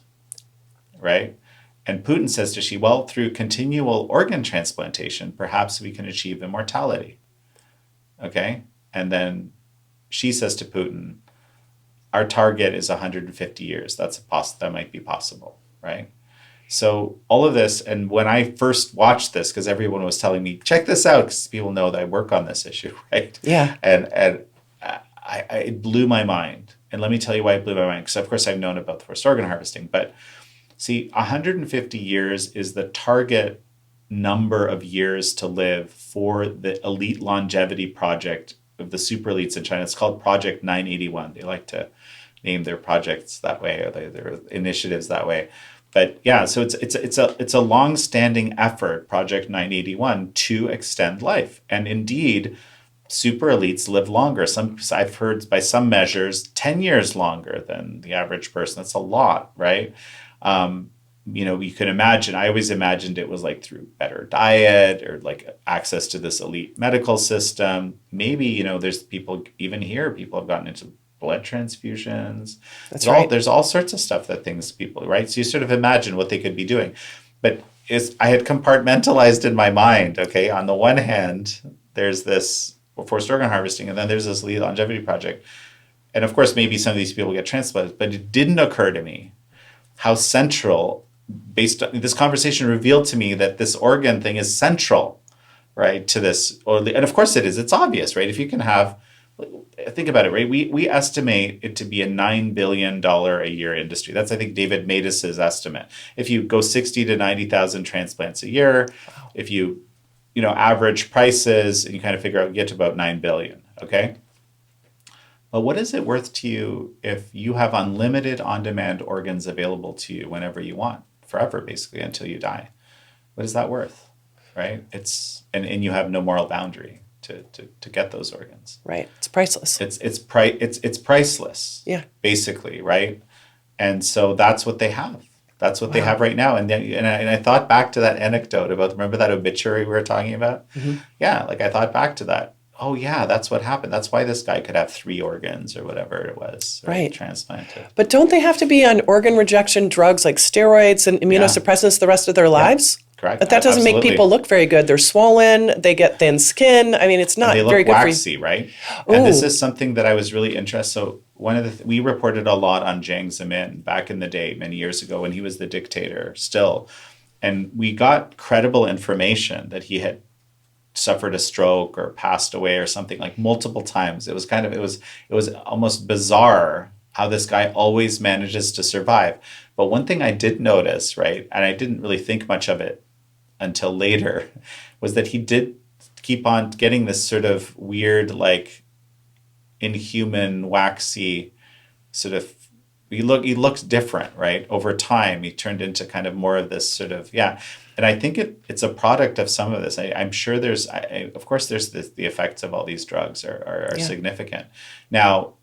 right? And Putin says to Xi, well, through continual organ transplantation, perhaps we can achieve immortality, okay? And then Xi says to Putin, our target is 150 years. That might be possible, right? So all of this, and when I first watched this, because everyone was telling me, check this out, because people know that I work on this issue, right? Yeah. And it blew my mind. and let me tell you why it blew my mind. Because of course I've known about the forced organ harvesting, but see, 150 years is the target number of years to live for the elite longevity project of the super elites in China. It's called Project 981. They like to name their projects that way, or their initiatives that way. But yeah, so it's a long-standing effort, Project 981, to extend life. And indeed, super elites live longer. I've heard by some measures 10 years longer than the average person. That's a lot, right? You can imagine, I always imagined it was like through better diet or like access to this elite medical system. Maybe, there's people, even here, people have gotten into blood transfusions. That's right. There's all sorts of stuff that people, right? So you sort of imagine what they could be doing. But I had compartmentalized in my mind, okay, on the one hand, there's this forced organ harvesting, and then there's this elite longevity project. And of course, maybe some of these people get transplanted, but it didn't occur to me how central, based on this conversation revealed to me that this organ thing is central, right, to this. And of course it is. It's obvious, right? If you can have, think about it, right? We estimate it to be a $9 billion a year industry. That's, I think, David Mattis's estimate. If you go 60 to 90,000 transplants a year, wow. If you average prices and you kind of figure out, you get to about 9 billion, okay? But what is it worth to you if you have unlimited on-demand organs available to you whenever you want, forever, basically, until you die? What is that worth, right? And you have no moral boundary to get those organs. Right. It's priceless. It's priceless. Yeah. Basically, right? And so that's what they have. That's what they have right now. And I thought back to that anecdote about, remember that obituary we were talking about? Mm-hmm. Yeah, like I thought back to that. Oh yeah, that's what happened. That's why this guy could have 3 organs or whatever it was, right? Transplanted. But don't they have to be on organ rejection drugs like steroids and immunosuppressants the rest of their lives? Correct. But that doesn't make people look very good. They're swollen. They get thin skin. I mean, it's not very good. They look waxy, right? Ooh. And this is something that I was really interested. So we reported a lot on Jiang Zemin back in the day, many years ago, when he was the dictator still, and we got credible information that he had suffered a stroke or passed away or something, like multiple times. It was almost bizarre how this guy always manages to survive. But one thing I did notice, right, and I didn't really think much of it until later, was that he did keep on getting this sort of weird, like inhuman, waxy sort of, he looked different, right? Over time, he turned into kind of more of this sort of, And I think it's a product of some of this. I'm sure of course, there's the effects of all these drugs are significant. Now,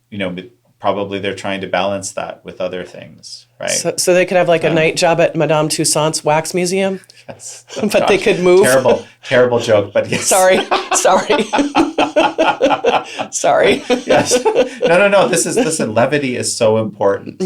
probably they're trying to balance that with other things, right? So they could have like a night job at Madame Tussauds Wax Museum? Yes. But they could move. Terrible joke, but yes. Sorry. Sorry. Yes. No. Listen, levity is so important.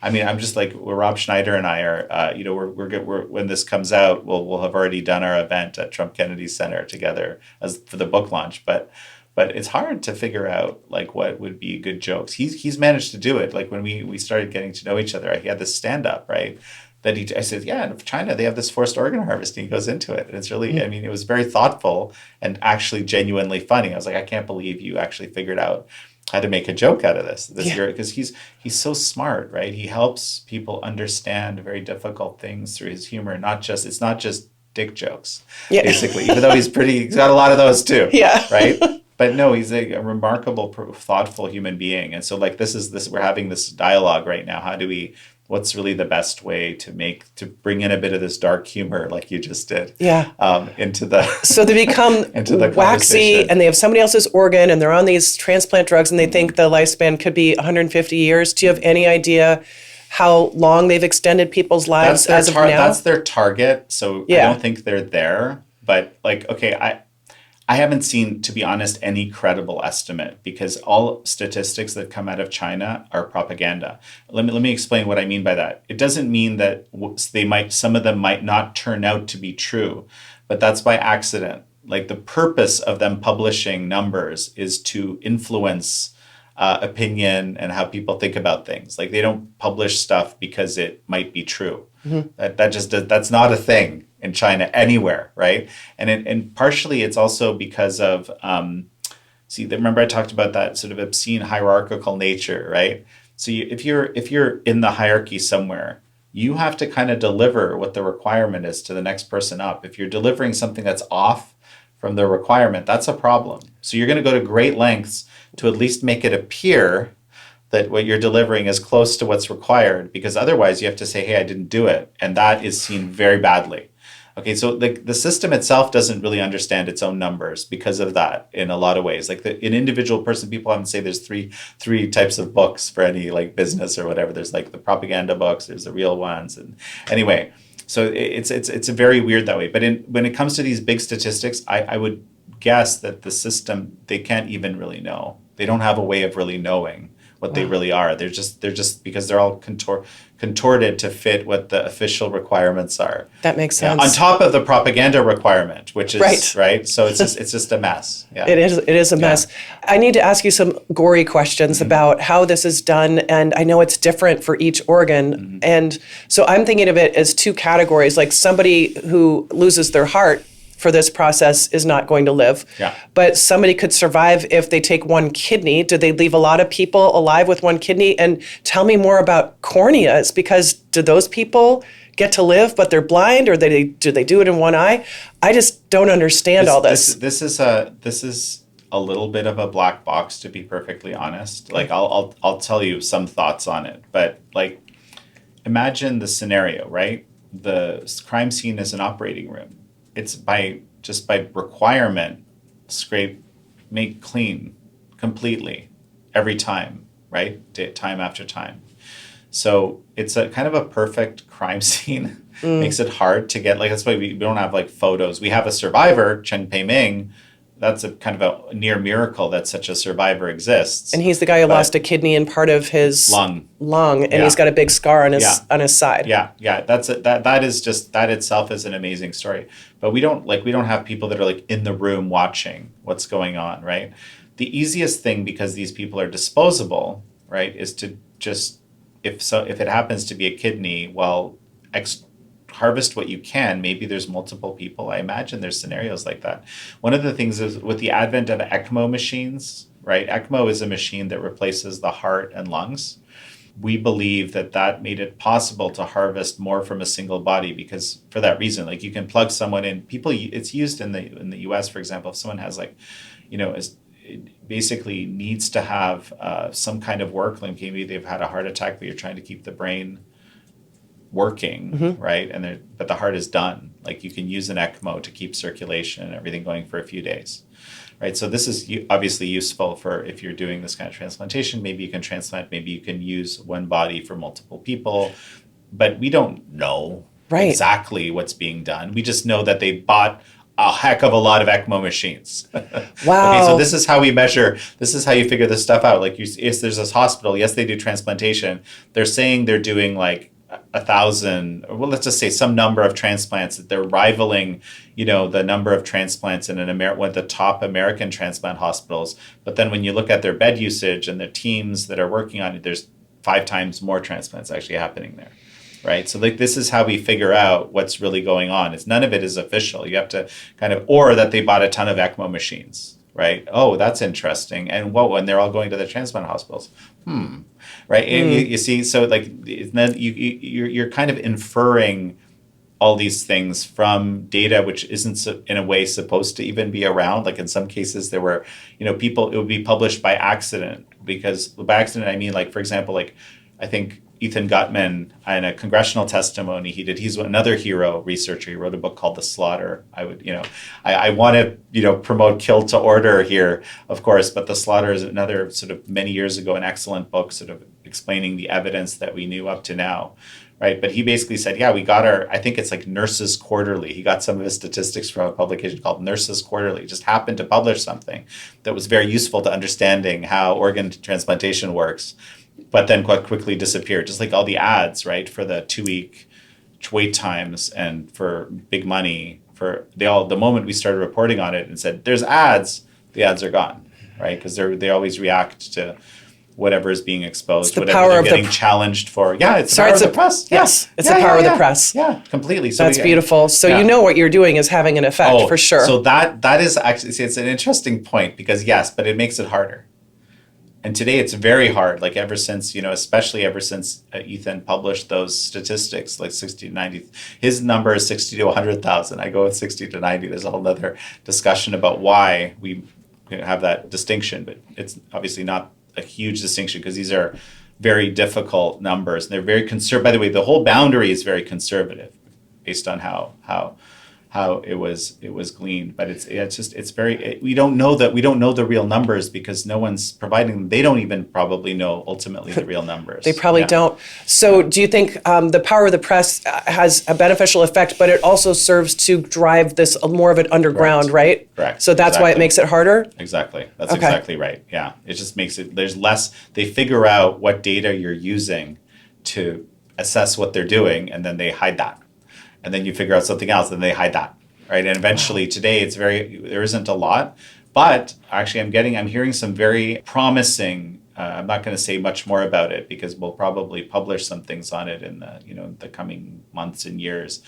I mean, I'm just like, Rob Schneider and I are, we're when this comes out, we'll have already done our event at Trump Kennedy Center together for the book launch, but it's hard to figure out like what would be good jokes. He's managed to do it. Like when we started getting to know each other, he had this stand up, right? That I said, in China they have this forced organ harvesting. He goes into it, and it's really, I mean, it was very thoughtful and actually genuinely funny. I was like, I can't believe you actually figured out how to make a joke out of this year, because he's so smart, right? He helps people understand very difficult things through his humor. It's not just dick jokes, basically. Even though he's got a lot of those too, right? But no, he's a remarkable, thoughtful human being. And so like we're having this dialogue right now. What's really the best way to bring in a bit of this dark humor like you just did into the so they become into the waxy and they have somebody else's organ and they're on these transplant drugs and they think the lifespan could be 150 years. Do you have any idea how long they've extended people's lives as of now? That's their target. So I don't think they're there. But like, okay, I haven't seen, to be honest, any credible estimate, because all statistics that come out of China are propaganda. Let me explain what I mean by that. It doesn't mean that some of them might not turn out to be true, but that's by accident. Like the purpose of them publishing numbers is to influence opinion and how people think about things. Like they don't publish stuff because it might be true. Mm-hmm. That's not a thing in China anywhere, right? And partially it's also because of remember I talked about that sort of obscene hierarchical nature, right? So if you're in the hierarchy somewhere, you have to kind of deliver what the requirement is to the next person up. If you're delivering something that's off from the requirement, that's a problem. So you're going to go to great lengths to at least make it appear that what you're delivering is close to what's required, because otherwise you have to say, hey, I didn't do it. And that is seen very badly. Okay, so the system itself doesn't really understand its own numbers because of that in a lot of ways. Like an individual person, people often say there's three types of books for any like business or whatever. There's like the propaganda books, there's the real ones. And anyway, so it's a very weird that way. But when it comes to these big statistics, I would guess that the system, they can't even really know. They don't have a way of really knowing what they really are. They're just because they're all contorted to fit what the official requirements are. That makes sense. On top of the propaganda requirement, which is right. So it's just a mess. Yeah. It is a mess. I need to ask you some gory questions about how this is done, and I know it's different for each organ. And so I'm thinking of it as two categories, like somebody who loses their heart for this process is not going to live. Yeah. But somebody could survive if they take one kidney. Do they leave a lot of people alive with one kidney? And tell me more about corneas, because do those people get to live but they're blind, or do they do it in one eye? I just don't understand all this. This is a little bit of a black box, to be perfectly honest. Like I'll tell you some thoughts on it, but like imagine the scenario, right? The crime scene is an operating room. It's by requirement, scrape, make clean completely every time, right? Time after time. So it's a kind of a perfect crime scene. Makes it hard to get, like, that's why we don't have like photos. We have a survivor, Chen Pei-ming. That's a kind of a near miracle that such a survivor exists. And he's the guy who lost a kidney and part of his lung, and he's got a big scar on his side. Yeah. That itself is an amazing story. But we don't have people that are like in the room watching what's going on, right? The easiest thing, because these people are disposable, right, is to just if it happens to be a kidney, well, harvest what you can. Maybe there's multiple people. I imagine there's scenarios like that. One of the things is with the advent of ECMO machines, right? ECMO is a machine that replaces the heart and lungs. We believe that made it possible to harvest more from a single body, because for that reason, like you can plug someone in. It's used in the US, for example, if someone has basically needs to have some kind of work, like maybe they've had a heart attack, but you're trying to keep the brain working, right? But the heart is done. Like you can use an ECMO to keep circulation and everything going for a few days, right? So this is obviously useful for if you're doing this kind of transplantation. Maybe you can transplant, maybe you can use one body for multiple people, but we don't know exactly what's being done. We just know that they bought a heck of a lot of ECMO machines. Wow. Okay, so this is how we measure, this is how you figure this stuff out. Like yes, there's this hospital, yes, they do transplantation. They're saying they're doing like 1,000, or well, let's just say some number of transplants, that they're rivaling, the number of transplants in one of the top American transplant hospitals. But then when you look at their bed usage and the teams that are working on it, there's 5 times more transplants actually happening there. Right. So like this is how we figure out what's really going on. It's none of it is official. You have to or that they bought a ton of ECMO machines. Right. Oh, that's interesting. And when they're all going to the transplant hospitals. Right. And you see, so like you're kind of inferring all these things from data which isn't in a way supposed to even be around. Like in some cases there were, people, it would be published by accident, because by accident I mean, like, for example, like I think Ethan Gutman, in a congressional testimony he's another hero researcher. He wrote a book called The Slaughter. I want to, promote Kill to Order here, of course, but The Slaughter is another sort of many years ago, an excellent book sort of explaining the evidence that we knew up to now. Right. But he basically said, we got I think it's like Nurses Quarterly. He got some of his statistics from a publication called Nurses Quarterly. He just happened to publish something that was very useful to understanding how organ transplantation works, but then quite quickly disappeared, just like all the ads, right, for the 2-week wait times and for big money. The moment we started reporting on it and said, there's ads, the ads are gone, right? Because they always react to whatever is being exposed, whatever they're getting challenged for. Yeah, it's the power of the press. Yes, it's the power of the press. Yeah, completely. So that's beautiful. So what you're doing is having an effect for sure. So that is actually, it's an interesting point, because yes, but it makes it harder. And today it's very hard, like ever since, especially ever since Ethan published those statistics, like 60 to 90, his number is 60 to 100,000. I go with 60 to 90. There's a whole other discussion about why we have that distinction, but it's obviously not a huge distinction because these are very difficult numbers. And they're very conservative. By the way, the whole boundary is very conservative based on how it was gleaned, but we don't know the real numbers because no one's providing them. They don't even probably know ultimately the real numbers. They probably don't. So do you think the power of the press has a beneficial effect, but it also serves to drive this more of an underground, right? Correct. So that's why it makes it harder? Exactly. That's exactly right. Yeah. It just makes there's less, they figure out what data you're using to assess what they're doing, and then they hide that. And then you figure out something else, and they hide that, right? And eventually, today there isn't a lot, but actually, I'm hearing some very promising. I'm not going to say much more about it because we'll probably publish some things on it in the coming months and years.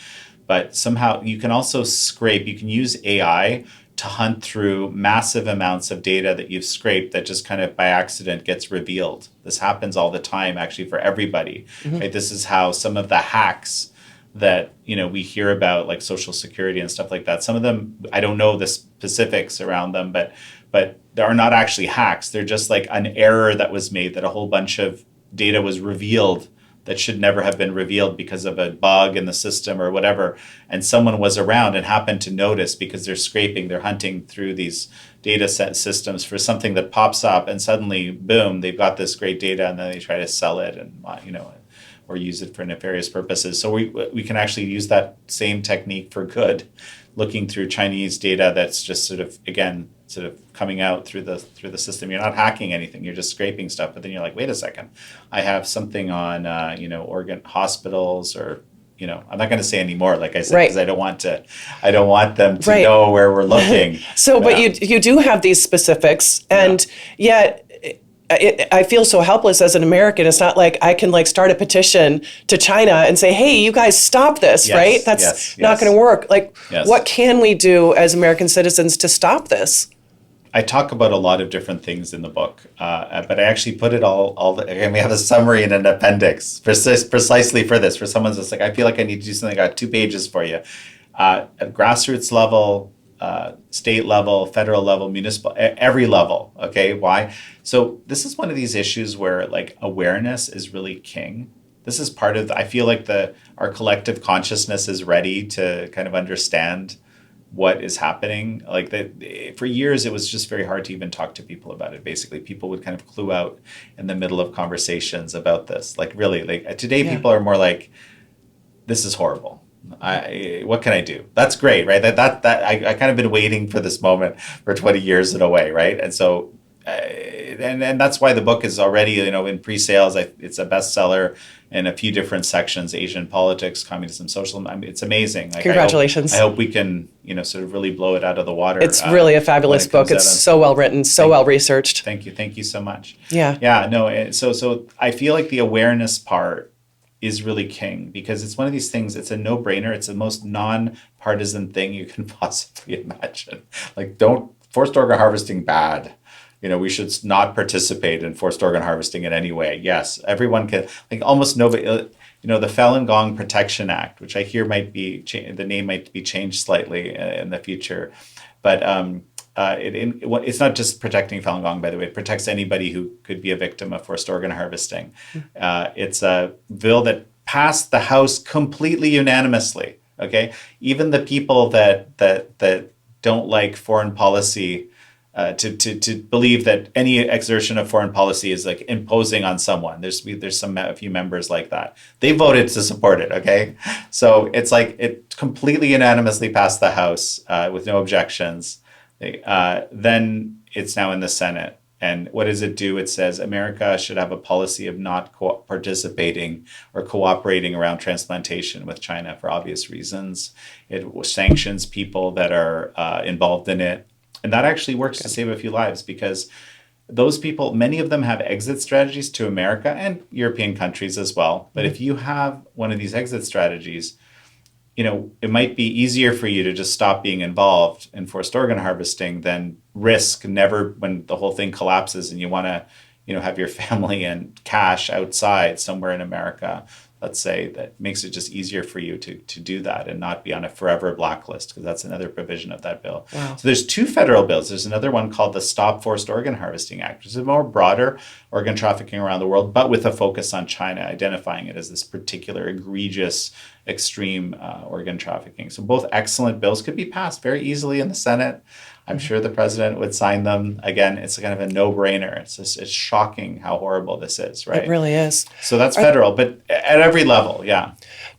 But somehow you can also you can use AI to hunt through massive amounts of data that you've scraped that just kind of by accident gets revealed. This happens all the time, actually, for everybody. Mm-hmm. Right? This is how some of the hacks that we hear about, like Social Security and stuff like that. Some of them, I don't know the specifics around them, but they are not actually hacks. They're just like an error that was made, that a whole bunch of data was revealed that should never have been revealed because of a bug in the system or whatever. And someone was around and happened to notice because they're hunting through these data set systems for something that pops up, and suddenly, boom, they've got this great data, and then they try to sell it and or use it for nefarious purposes. So we can actually use that same technique for good, looking through Chinese data that's just sort of coming out through the system. You're not hacking anything, you're just scraping stuff. But then you're like, wait a second, I have something on organ hospitals, or I'm not going to say any more, like I said, because I don't want them to know where we're looking. So, but you do have these specifics, and yet I feel so helpless as an American. It's not like I can start a petition to China and say, hey, you guys stop this, right? That's not going to work. What can we do as American citizens to stop this? I talk about a lot of different things in the book, but I actually put it and we have a summary and an appendix precisely for this. For someone that's like, I feel like I need to do something, I got 2 pages for you. At grassroots level, state level, federal level, municipal, every level. Okay, why? So this is one of these issues where awareness is really king. This is part of, I feel like our collective consciousness is ready to kind of understand what is happening. For years, it was just very hard to even talk to people about it. Basically, people would kind of clue out in the middle of conversations about this. Today, people are more like, this is horrible. What can I do? That's great, right? That I kind of been waiting for this moment for 20 years in a way, right? And so, and that's why the book is already in pre-sales. It's a bestseller in a few different sections: Asian politics, communism, socialism. I mean, it's amazing. Congratulations! I hope we can sort of really blow it out of the water. It's really a fabulous book. It's so well written, so well researched. Thank you so much. Yeah. No. So I feel like the awareness part is really king, because it's one of these things, it's a no-brainer. It's the most non-partisan thing you can possibly imagine. Don't forced organ harvesting bad. We should not participate in forced organ harvesting in any way. Yes, everyone can, almost nobody, the Falun Gong Protection Act, which I hear the name might be changed slightly in the future, but it's not just protecting Falun Gong, by the way. It protects anybody who could be a victim of forced organ harvesting. It's a bill that passed the House completely unanimously. Okay, even the people that don't like foreign policy, to believe that any exertion of foreign policy is imposing on someone. There's a few members like that. They voted to support it. Okay, so it's it completely unanimously passed the House with no objections. Then it's now in the Senate. And what does it do? It says America should have a policy of not participating or cooperating around transplantation with China for obvious reasons. It sanctions people that are involved in it. And that actually works to save a few lives, because those people, many of them have exit strategies to America and European countries as well. But if you have one of these exit strategies, it might be easier for you to just stop being involved in forced organ harvesting than risk when the whole thing collapses and you want to, have your family and cash outside somewhere in America, let's say, that makes it just easier for you to do that and not be on a forever blacklist, because that's another provision of that bill. Wow. So there's two federal bills. There's another one called the Stop Forced Organ Harvesting Act, which is a more broader organ trafficking around the world, but with a focus on China, identifying it as this particular egregious, extreme organ trafficking. So both excellent bills, could be passed very easily in the Senate. I'm sure the president would sign them. Again, it's kind of a no-brainer. It's shocking how horrible this is, right? It really is. So that's federal, but at every level, yeah.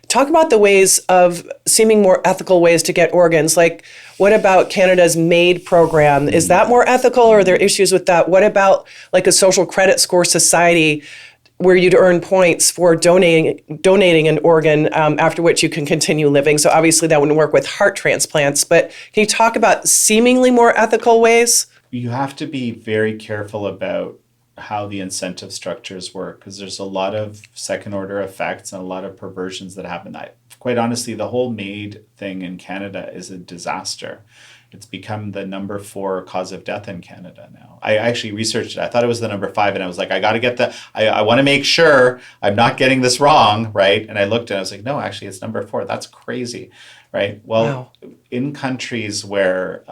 Talk about the ways of seeming more ethical ways to get organs. Like, what about Canada's MAID program? Is that more ethical, or are there issues with that? What about like a social credit score society where you'd earn points for donating an organ, after which you can continue living? So obviously that wouldn't work with heart transplants, but can you talk about seemingly more ethical ways? You have to be very careful about how the incentive structures work, because there's a lot of second order effects and a lot of perversions that happen. Quite honestly, the whole MAID thing in Canada is a disaster. It's become the number 4 cause of death in Canada now. I actually researched it. I thought it was the number 5, and I was like, I got to get I want to make sure I'm not getting this wrong, right? And I looked and I was like, no, actually it's number 4. That's crazy, right? Well, Wow. In countries where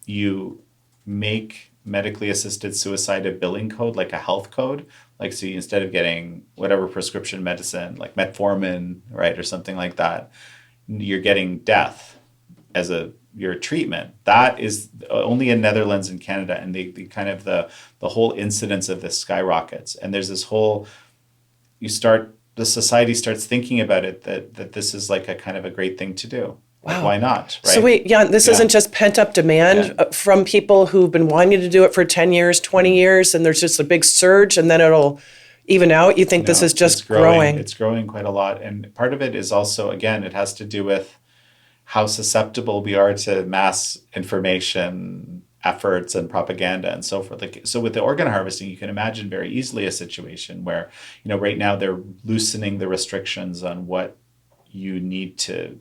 you make medically assisted suicide a billing code, like a health code, like, so you, instead of getting whatever prescription medicine, like metformin, right, or something like that, you're getting death as your treatment. That is only in Netherlands and Canada, and the kind of the whole incidence of this skyrockets. And there's this whole, the society starts thinking about it that this is like a kind of a great thing to do. Like, Wow. why not? Right? So wait, Jan, this Yeah. isn't just pent up demand from people who've been wanting to do it for 10 years, 20 years, and there's just a big surge and then it'll even out? You think this No, is just it's growing? It's growing quite a lot. And part of it is also, again, it has to do with how susceptible we are to mass information efforts and propaganda and so forth. Like, so with the organ harvesting, you can imagine very easily a situation where, right now they're loosening the restrictions on what you need to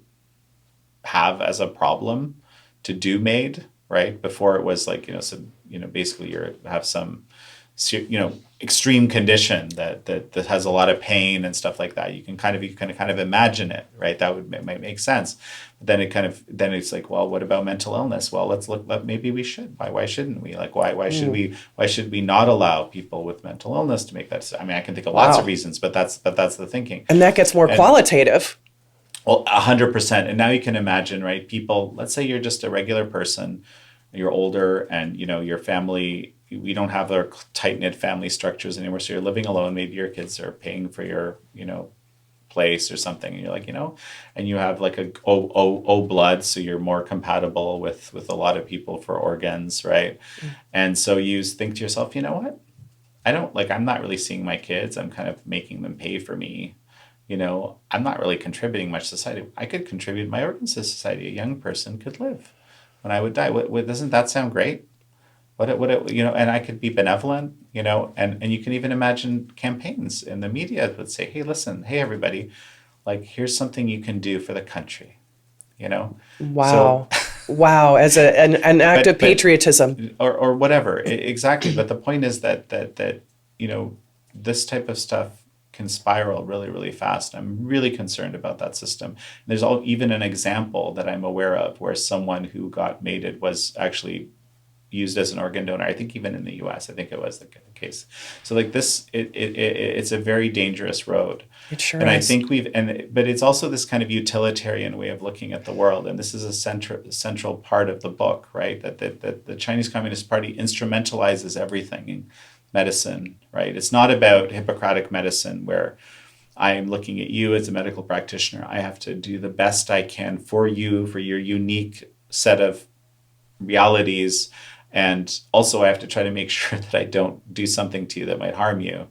have as a problem to do MAID, right? Before it was like, basically you have some, extreme condition that has a lot of pain and stuff like that. You can kind of imagine it, right? That might make sense. But then it's like, well, what about mental illness? Well, let's look. Maybe we should. Why shouldn't we? Like, why should we not allow people with mental illness to make that? I mean, I can think of lots of reasons, but that's the thinking. And that gets more qualitative. Well, 100%. And now you can imagine, right? People, let's say you're just a regular person, you're older, and your family, we don't have our tight-knit family structures anymore. So you're living alone. Maybe your kids are paying for your, place or something. And you're like, and you have like a O blood. So you're more compatible with a lot of people for organs, right? And so you think to yourself, you know what? I'm not really seeing my kids. I'm kind of making them pay for me. I'm not really contributing much to society. I could contribute my organs to society. A young person could live when I would die. Doesn't that sound great? And I could be benevolent, and you can even imagine campaigns in the media that would say, hey, listen, hey, everybody, like, here's something you can do for the country, Wow. So, wow. As an act of patriotism. Or whatever. Exactly. But the point is that this type of stuff can spiral really, really fast. I'm really concerned about that system. And there's even an example that I'm aware of where someone who got mated was actually used as an organ donor. I think even in the US, I think it was the case. So like this, it's a very dangerous road. It sure and is. I think but it's also this kind of utilitarian way of looking at the world. And this is a central part of the book, right? That the Chinese Communist Party instrumentalizes everything in medicine, right? It's not about Hippocratic medicine where I am looking at you as a medical practitioner. I have to do the best I can for you, for your unique set of realities. And also I have to try to make sure that I don't do something to you that might harm you,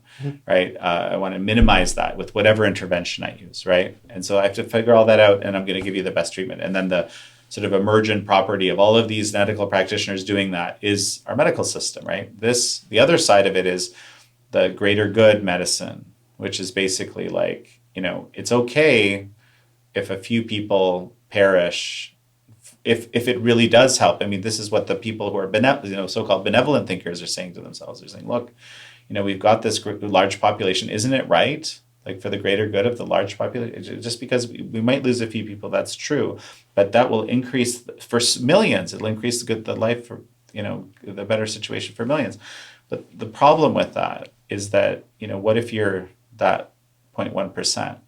right? I want to minimize that with whatever intervention I use, right? And so I have to figure all that out, and I'm going to give you the best treatment. And then the sort of emergent property of all of these medical practitioners doing that is our medical system, right? The other side of it is the greater good medicine, which is basically like, it's okay if a few people perish if it really does help. I mean, this is what the people who are so-called benevolent thinkers are saying to themselves. They're saying, look, we've got this large population. Isn't it right? Like for the greater good of the large population, just because we might lose a few people, that's true, but that will increase for millions. It'll increase the life for, the better situation for millions. But the problem with that is that, what if you're that 0.1%?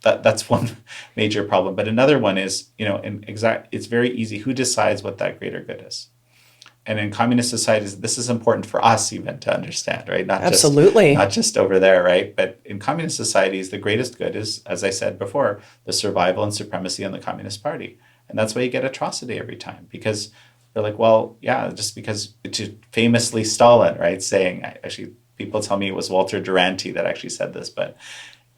That's one major problem. But another one is, it's very easy. Who decides what that greater good is? And in communist societies, this is important for us even to understand, right? Absolutely. Not just over there, right? But in communist societies, the greatest good is, as I said before, the survival and supremacy on the Communist Party. And that's why you get atrocity every time, because they're like, well, yeah, just because, to famously Stalin, right? Saying, actually, people tell me it was Walter Duranty that actually said this, but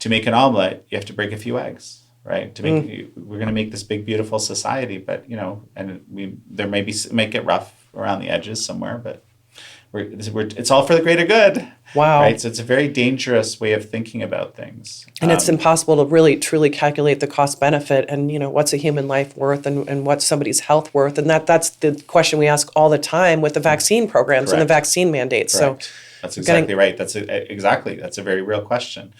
to make an omelet, you have to break a few eggs. Right, to make we're going to make this big, beautiful society, but and there might get rough around the edges somewhere, but it's all for the greater good. Wow! Right, so it's a very dangerous way of thinking about things, and it's impossible to really truly calculate the cost benefit, and what's a human life worth, and what's somebody's health worth, and that's the question we ask all the time with the vaccine programs and the vaccine mandates. Correct. So. That's exactly right. That's a very real question,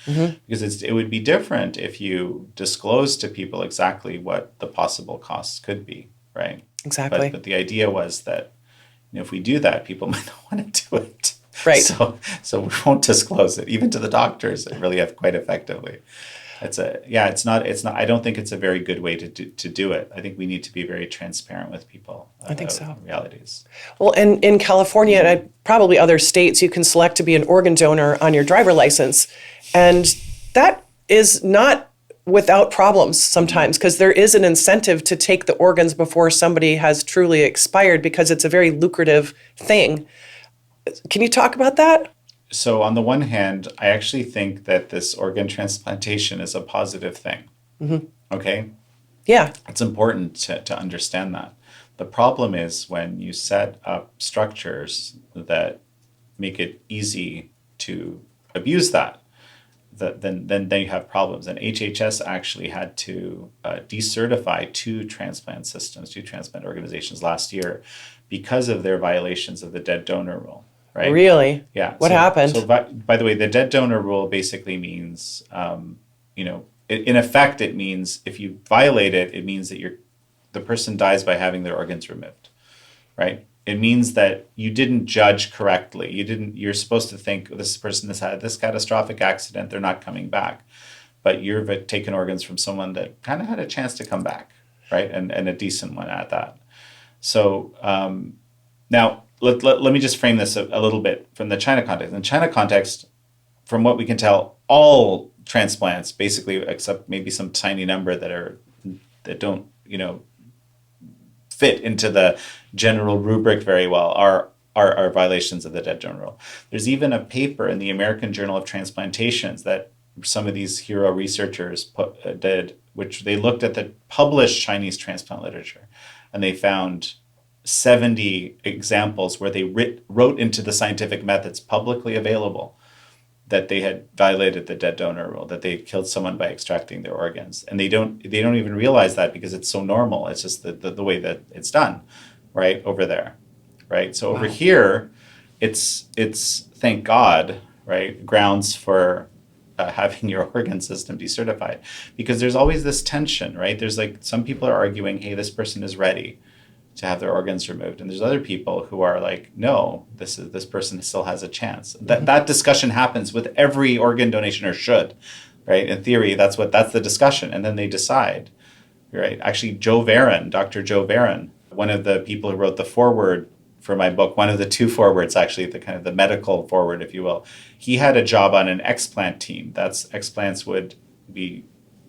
because it would be different if you disclose to people exactly what the possible costs could be, right? Exactly. But the idea was that if we do that, people might not want to do it. Right. So we won't disclose it, even to the doctors, really quite effectively. It's not. I don't think it's a very good way to do it. I think we need to be very transparent with people about I think so. realities. Well, and in California and probably other states, you can select to be an organ donor on your driver license. And that is not without problems sometimes, because there is an incentive to take the organs before somebody has truly expired, because it's a very lucrative thing. Can you talk about that? So on the one hand, I actually think that this organ transplantation is a positive thing. Okay? Yeah. It's important to understand that. The problem is when you set up structures that make it easy to abuse that, then you have problems. And HHS actually had to decertify two transplant organizations last year because of their violations of the dead donor rule. Right? Really? Yeah. What happened? So by the way, the dead donor rule basically means, in effect, it means if you violate it, it means that the person dies by having their organs removed, right? It means that you didn't judge correctly. You're supposed to think this person has had this catastrophic accident, they're not coming back. But you've taken organs from someone that kind of had a chance to come back, right? And a decent one at that. So now, let me just frame this a little bit from the China context. In China context, from what we can tell, all transplants, basically, except maybe some tiny number that don't fit into the general rubric very well, are violations of the dead donor rule. There's even a paper in the American Journal of Transplantations that some of these hero researchers did, which they looked at the published Chinese transplant literature, and they found 70 examples where they wrote into the scientific methods publicly available that they had violated the dead donor rule, that they killed someone by extracting their organs. And they don't even realize that because it's so normal. It's just the way that it's done, right, over there, right? So over here, it's thank God, right, grounds for having your organ system decertified, because there's always this tension, right? There's like some people are arguing, hey, this person is ready to have their organs removed, and there's other people who are like, no, this person still has a chance. That discussion happens with every organ donation, or should, right? In theory, that's the discussion, and then they decide, right? Actually, Dr. Joe Varon, one of the people who wrote the foreword for my book, one of the two forewords, actually, the kind of the medical foreword, if you will, he had a job on an explant team. Explants would be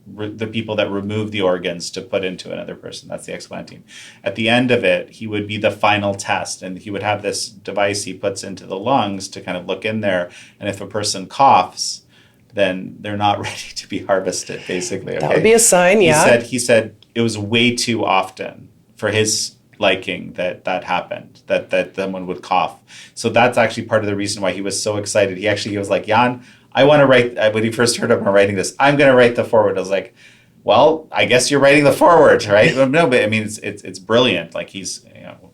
the people that remove the organs to put into another person. That's the explant team. At the end of it, he would be the final test, and he would have this device he puts into the lungs to kind of look in there. And if a person coughs, then they're not ready to be harvested, basically. Okay? That would be a sign, yeah. He said it was way too often for his liking that happened, that someone would cough. So that's actually part of the reason why he was so excited. He was like, Jan, I want to write, when he first heard of me writing this, I'm going to write the foreword. I was like, well, I guess you're writing the foreword, right? No, but I mean, it's brilliant. Like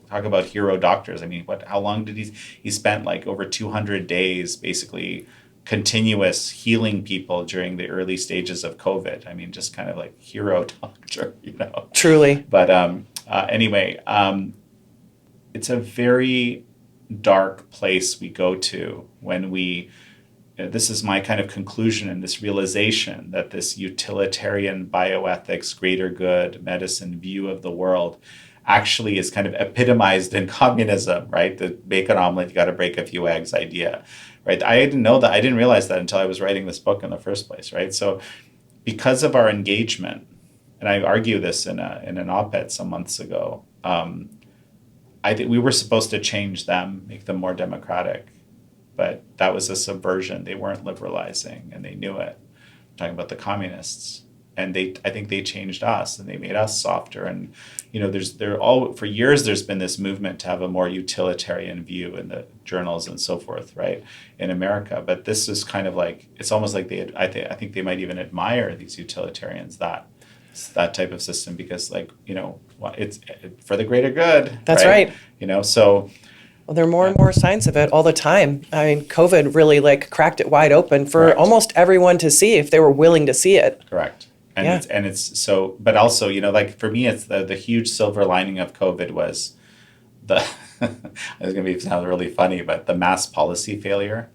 talk about hero doctors. I mean, how long did he spent like over 200 days basically continuous healing people during the early stages of COVID. I mean, just kind of like hero doctor, Truly. But anyway, it's a very dark place we go to when this is my kind of conclusion and this realization that this utilitarian bioethics, greater good, medicine view of the world actually is kind of epitomized in communism, right? The make an omelet, you got to break a few eggs idea, right? I didn't know that. I didn't realize that until I was writing this book in the first place, right? So because of our engagement, and I argue this in an op-ed some months ago, I think we were supposed to change them, make them more democratic, but that was a subversion. They weren't liberalizing, and they knew it. I'm talking about the communists, and I think they changed us, and they made us softer. And for years there's been this movement to have a more utilitarian view in the journals and so forth, right, in America. But this is kind of like, it's almost like I think they might even admire these utilitarians, that type of system, because it's for the greater good. That's right. So. Well, there are more and more signs of it all the time. I mean, COVID really cracked it wide open for Correct. Almost everyone to see if they were willing to see it. Correct. And it's so, but also, for me, it's the huge silver lining of COVID was it's going to sound really funny, but the mass policy failure.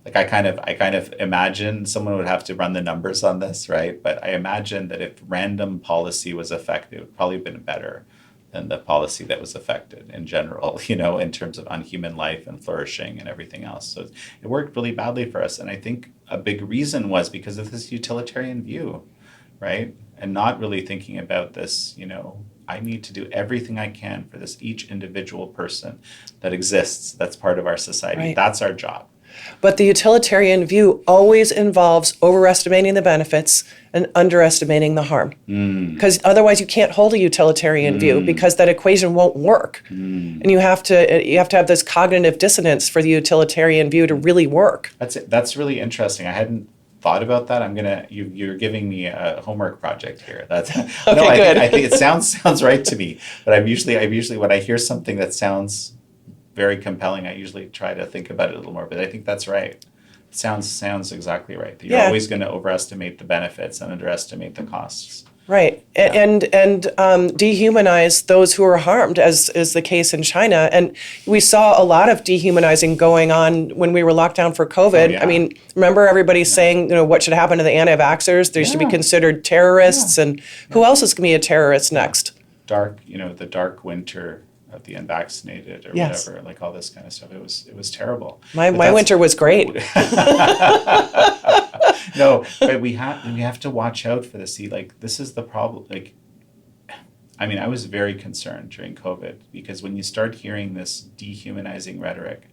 Like I kind of imagine someone would have to run the numbers on this, right? But I imagine that if random policy was effective, it would probably been better than the policy that was affected in general, in terms of unhuman life and flourishing and everything else. So it worked really badly for us. And I think a big reason was because of this utilitarian view, right? And not really thinking about this, I need to do everything I can for this each individual person that exists, that's part of our society. Right. That's our job. But the utilitarian view always involves overestimating the benefits and underestimating the harm. Because otherwise you can't hold a utilitarian view, because that equation won't work. And you have to have this cognitive dissonance for the utilitarian view to really work. That's really interesting. I hadn't thought about that. You're giving me a homework project here. That's okay, good. I think it sounds right to me. But I'm usually when I hear something that sounds very compelling, I usually try to think about it a little more. But I think that's right. It sounds exactly right. That you're always going to overestimate the benefits and underestimate the costs. Right. Yeah. And dehumanize those who are harmed, as is the case in China. And we saw a lot of dehumanizing going on when we were locked down for COVID. Oh, yeah. I mean, remember everybody saying, what should happen to the anti-vaxxers? They should be considered terrorists. And who else is going to be a terrorist next? The dark winter of the unvaccinated or whatever, like all this kind of stuff. It was terrible. My winter was great. No, but we have to watch out for this. See, this is the problem. I was very concerned during COVID, because when you start hearing this dehumanizing rhetoric,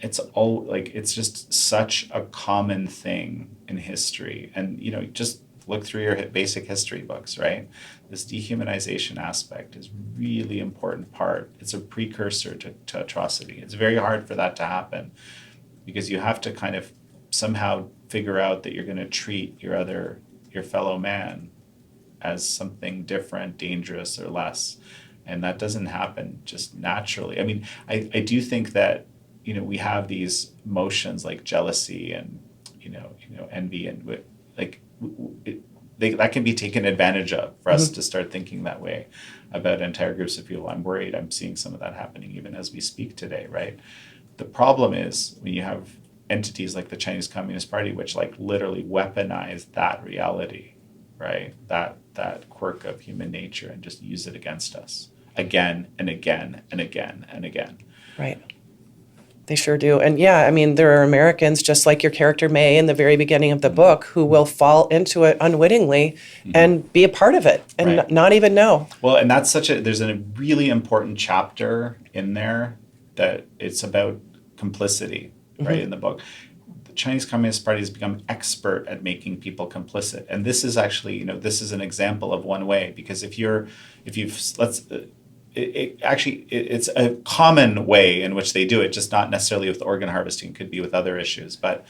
it's just such a common thing in history. And just look through your basic history books, right? This dehumanization aspect is really important part. It's a precursor to atrocity. It's very hard for that to happen, because you have to kind of somehow figure out that you're going to treat your fellow man as something different, dangerous, or less. And that doesn't happen just naturally. I do think that, we have these emotions like jealousy and, envy, and that can be taken advantage of for us to start thinking that way about entire groups of people. I'm worried I'm seeing some of that happening even as we speak today, right? The problem is when you have entities like the Chinese Communist Party, which literally weaponize that reality, right? That quirk of human nature, and just use it against us again and again and again and again. Right. They sure do. And there are Americans, just like your character May in the very beginning of the book, who will fall into it unwittingly and be a part of it and not even know. Well, and that's there's a really important chapter in there that it's about complicity, right, in the book. The Chinese Communist Party has become expert at making people complicit. And this is actually, this is an example of one way, because it's a common way in which they do it, just not necessarily with organ harvesting, could be with other issues. But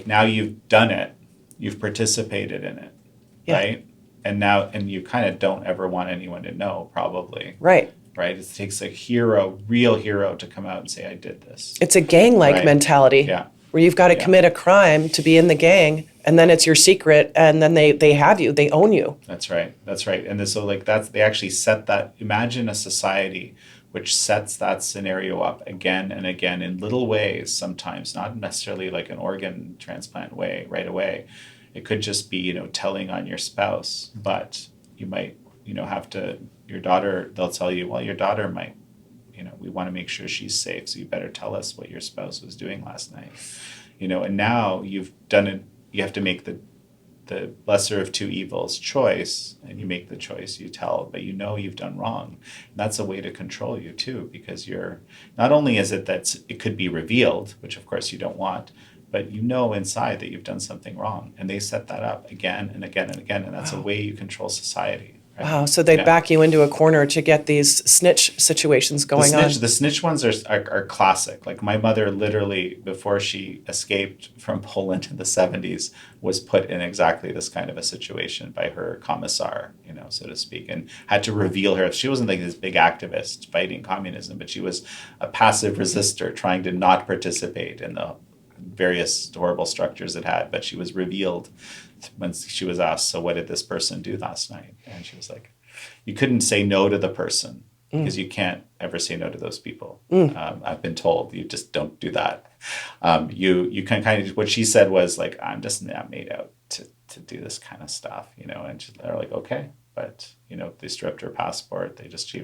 now you've done it, you've participated in it, right? And you kind of don't ever want anyone to know, probably. Right. right? It takes a hero, real hero, to come out and say, I did this. It's a gang-like Right. mentality. Yeah. Where you've got to Yeah. commit a crime to be in the gang, and then it's your secret, and then they have you, they own you. That's right. That's right. And so like they actually set that. Imagine a society which sets that scenario up again and again in little ways. Sometimes not necessarily like an organ transplant way right away. It could just be telling on your spouse, but you might have to. Your daughter. They'll tell you, well, your daughter might. We want to make sure she's safe, so you better tell us what your spouse was doing last night. And now you've done it. You have to make the lesser of two evils choice, and you make the choice, you tell, but you've done wrong. And that's a way to control you too, because you're not only is it that it could be revealed, which of course you don't want, but inside that you've done something wrong, and they set that up again and again and again, and that's a way you control society. Right? Wow, so they back you into a corner to get these snitch situations going on. The snitch ones are classic. Like my mother literally, before she escaped from Poland in the 70s, was put in exactly this kind of a situation by her commissar, so to speak, and had to reveal her. She wasn't like this big activist fighting communism, but she was a passive resistor trying to not participate in the various horrible structures it had, but she was revealed when she was asked, so what did this person do last night? And she was like, you couldn't say no to the person because you can't ever say no to those people. I've been told you just don't do that. You can kind of, what she said was like, I'm just not made out to do this kind of stuff, and they're like, okay. But, they stripped her passport.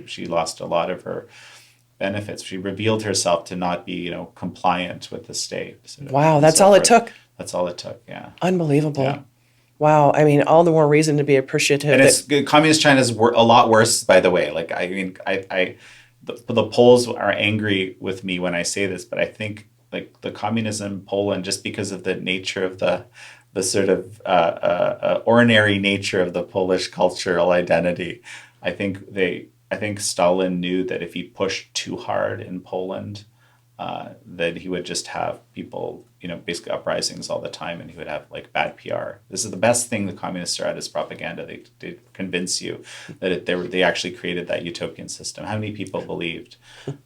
She lost a lot of her benefits. She revealed herself to not be, compliant with the state. Wow, that's all it took. That's all it took, yeah. Unbelievable. Yeah. Wow, I mean, all the more reason to be appreciative. And communist China's a lot worse, by the way. Like, I mean, the Poles are angry with me when I say this, but I think like the communism Poland, just because of the nature of the sort of ordinary nature of the Polish cultural identity, I think Stalin knew that if he pushed too hard in Poland, that he would just have people, basically uprisings all the time, and he would have like bad PR. This is the best thing the communists are at, is propaganda. They convince you that they actually created that utopian system. How many people believed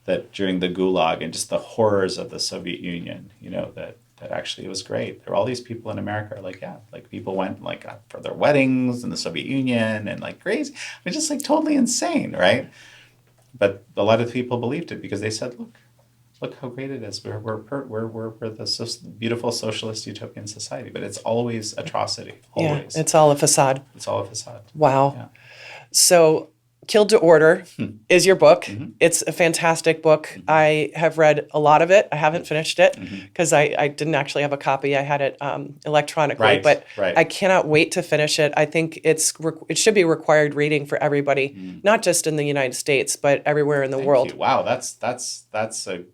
that during the Gulag and just the horrors of the Soviet Union, that actually it was great. There were all these people in America, like people went like for their weddings in the Soviet Union and like crazy. I mean, just like totally insane, right? But a lot of people believed it because they said, look how great it is. We're the beautiful socialist utopian society, but it's always atrocity. Always. Yeah, it's all a facade. It's all a facade. Wow. Yeah. So Killed to Order is your book. It's a fantastic book. I have read a lot of it. I haven't finished it because I didn't actually have a copy. I had it electronically, but I cannot wait to finish it. I think it should be required reading for everybody, not just in the United States, but everywhere in the world. You. Wow, that's a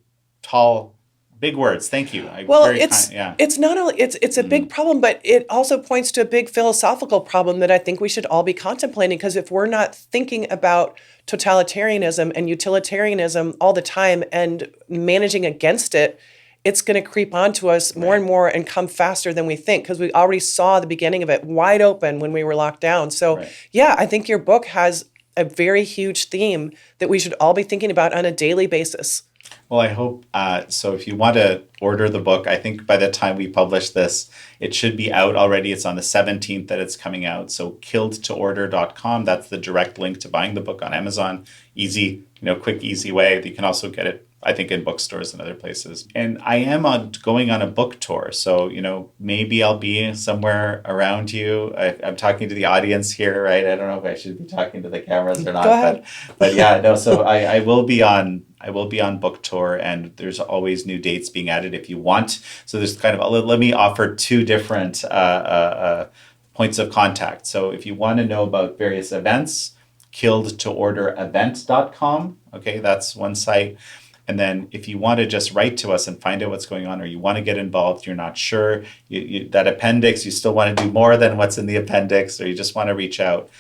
tall, big words. Thank you. It's not only it's a big problem, but it also points to a big philosophical problem that I think we should all be contemplating. Because if we're not thinking about totalitarianism and utilitarianism all the time and managing against it, it's going to creep onto us more and more and come faster than we think. Because we already saw the beginning of it wide open when we were locked down. So yeah, I think your book has a very huge theme that we should all be thinking about on a daily basis. Well, I hope so. If you want to order the book, I think by the time we publish this, it should be out already. It's on the 17th that it's coming out. So killedtoorder.com. That's the direct link to buying the book on Amazon. Easy, quick, easy way. You can also get it, I think, in bookstores and other places. And I am going on a book tour. So, maybe I'll be somewhere around you. I'm talking to the audience here, right? I don't know if I should be talking to the cameras or not. Go ahead. But yeah, no, so I will be on book tour, and there's always new dates being added if you want. So there's kind of, let me offer two different points of contact. So if you want to know about various events, killedtoorderevent.com. Okay, that's one site. And then if you want to just write to us and find out what's going on, or you want to get involved, you're not sure, that appendix, you still want to do more than what's in the appendix, or you just want to reach out,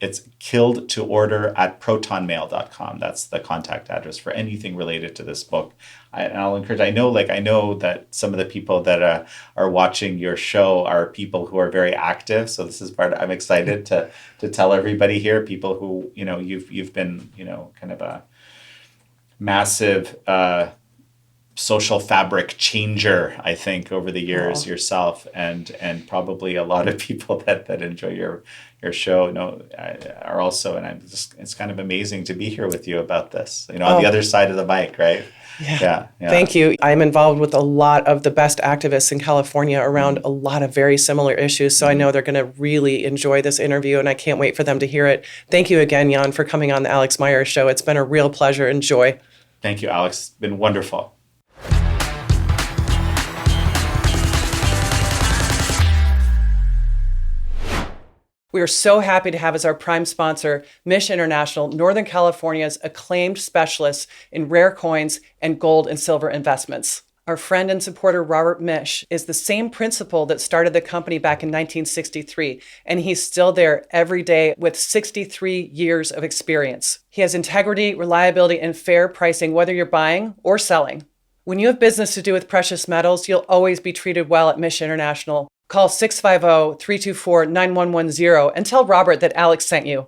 It's killed to order at protonmail.com. That's the contact address for anything related to this book. I'll encourage, I know that some of the people that are watching your show are people who are very active. So this is I'm excited to tell everybody here, people who, you've been, kind of a massive, social fabric changer, I think, over the years yourself, and probably a lot of people that enjoy your show are also, and it's kind of amazing to be here with you about this, on the other side of the mic, right? Yeah. Thank you. I'm involved with a lot of the best activists in California around a lot of very similar issues. So I know they're going to really enjoy this interview, and I can't wait for them to hear it. Thank you again, Jan, for coming on the Alix Mayer Show. It's been a real pleasure and joy. Thank you, Alex. It's been wonderful. We are so happy to have as our prime sponsor, Mish International, Northern California's acclaimed specialists in rare coins and gold and silver investments. Our friend and supporter, Robert Mish, is the same principal that started the company back in 1963, and he's still there every day with 63 years of experience. He has integrity, reliability, and fair pricing, whether you're buying or selling. When you have business to do with precious metals, you'll always be treated well at Mish International. Call 650-324-9110 and tell Robert that Alex sent you.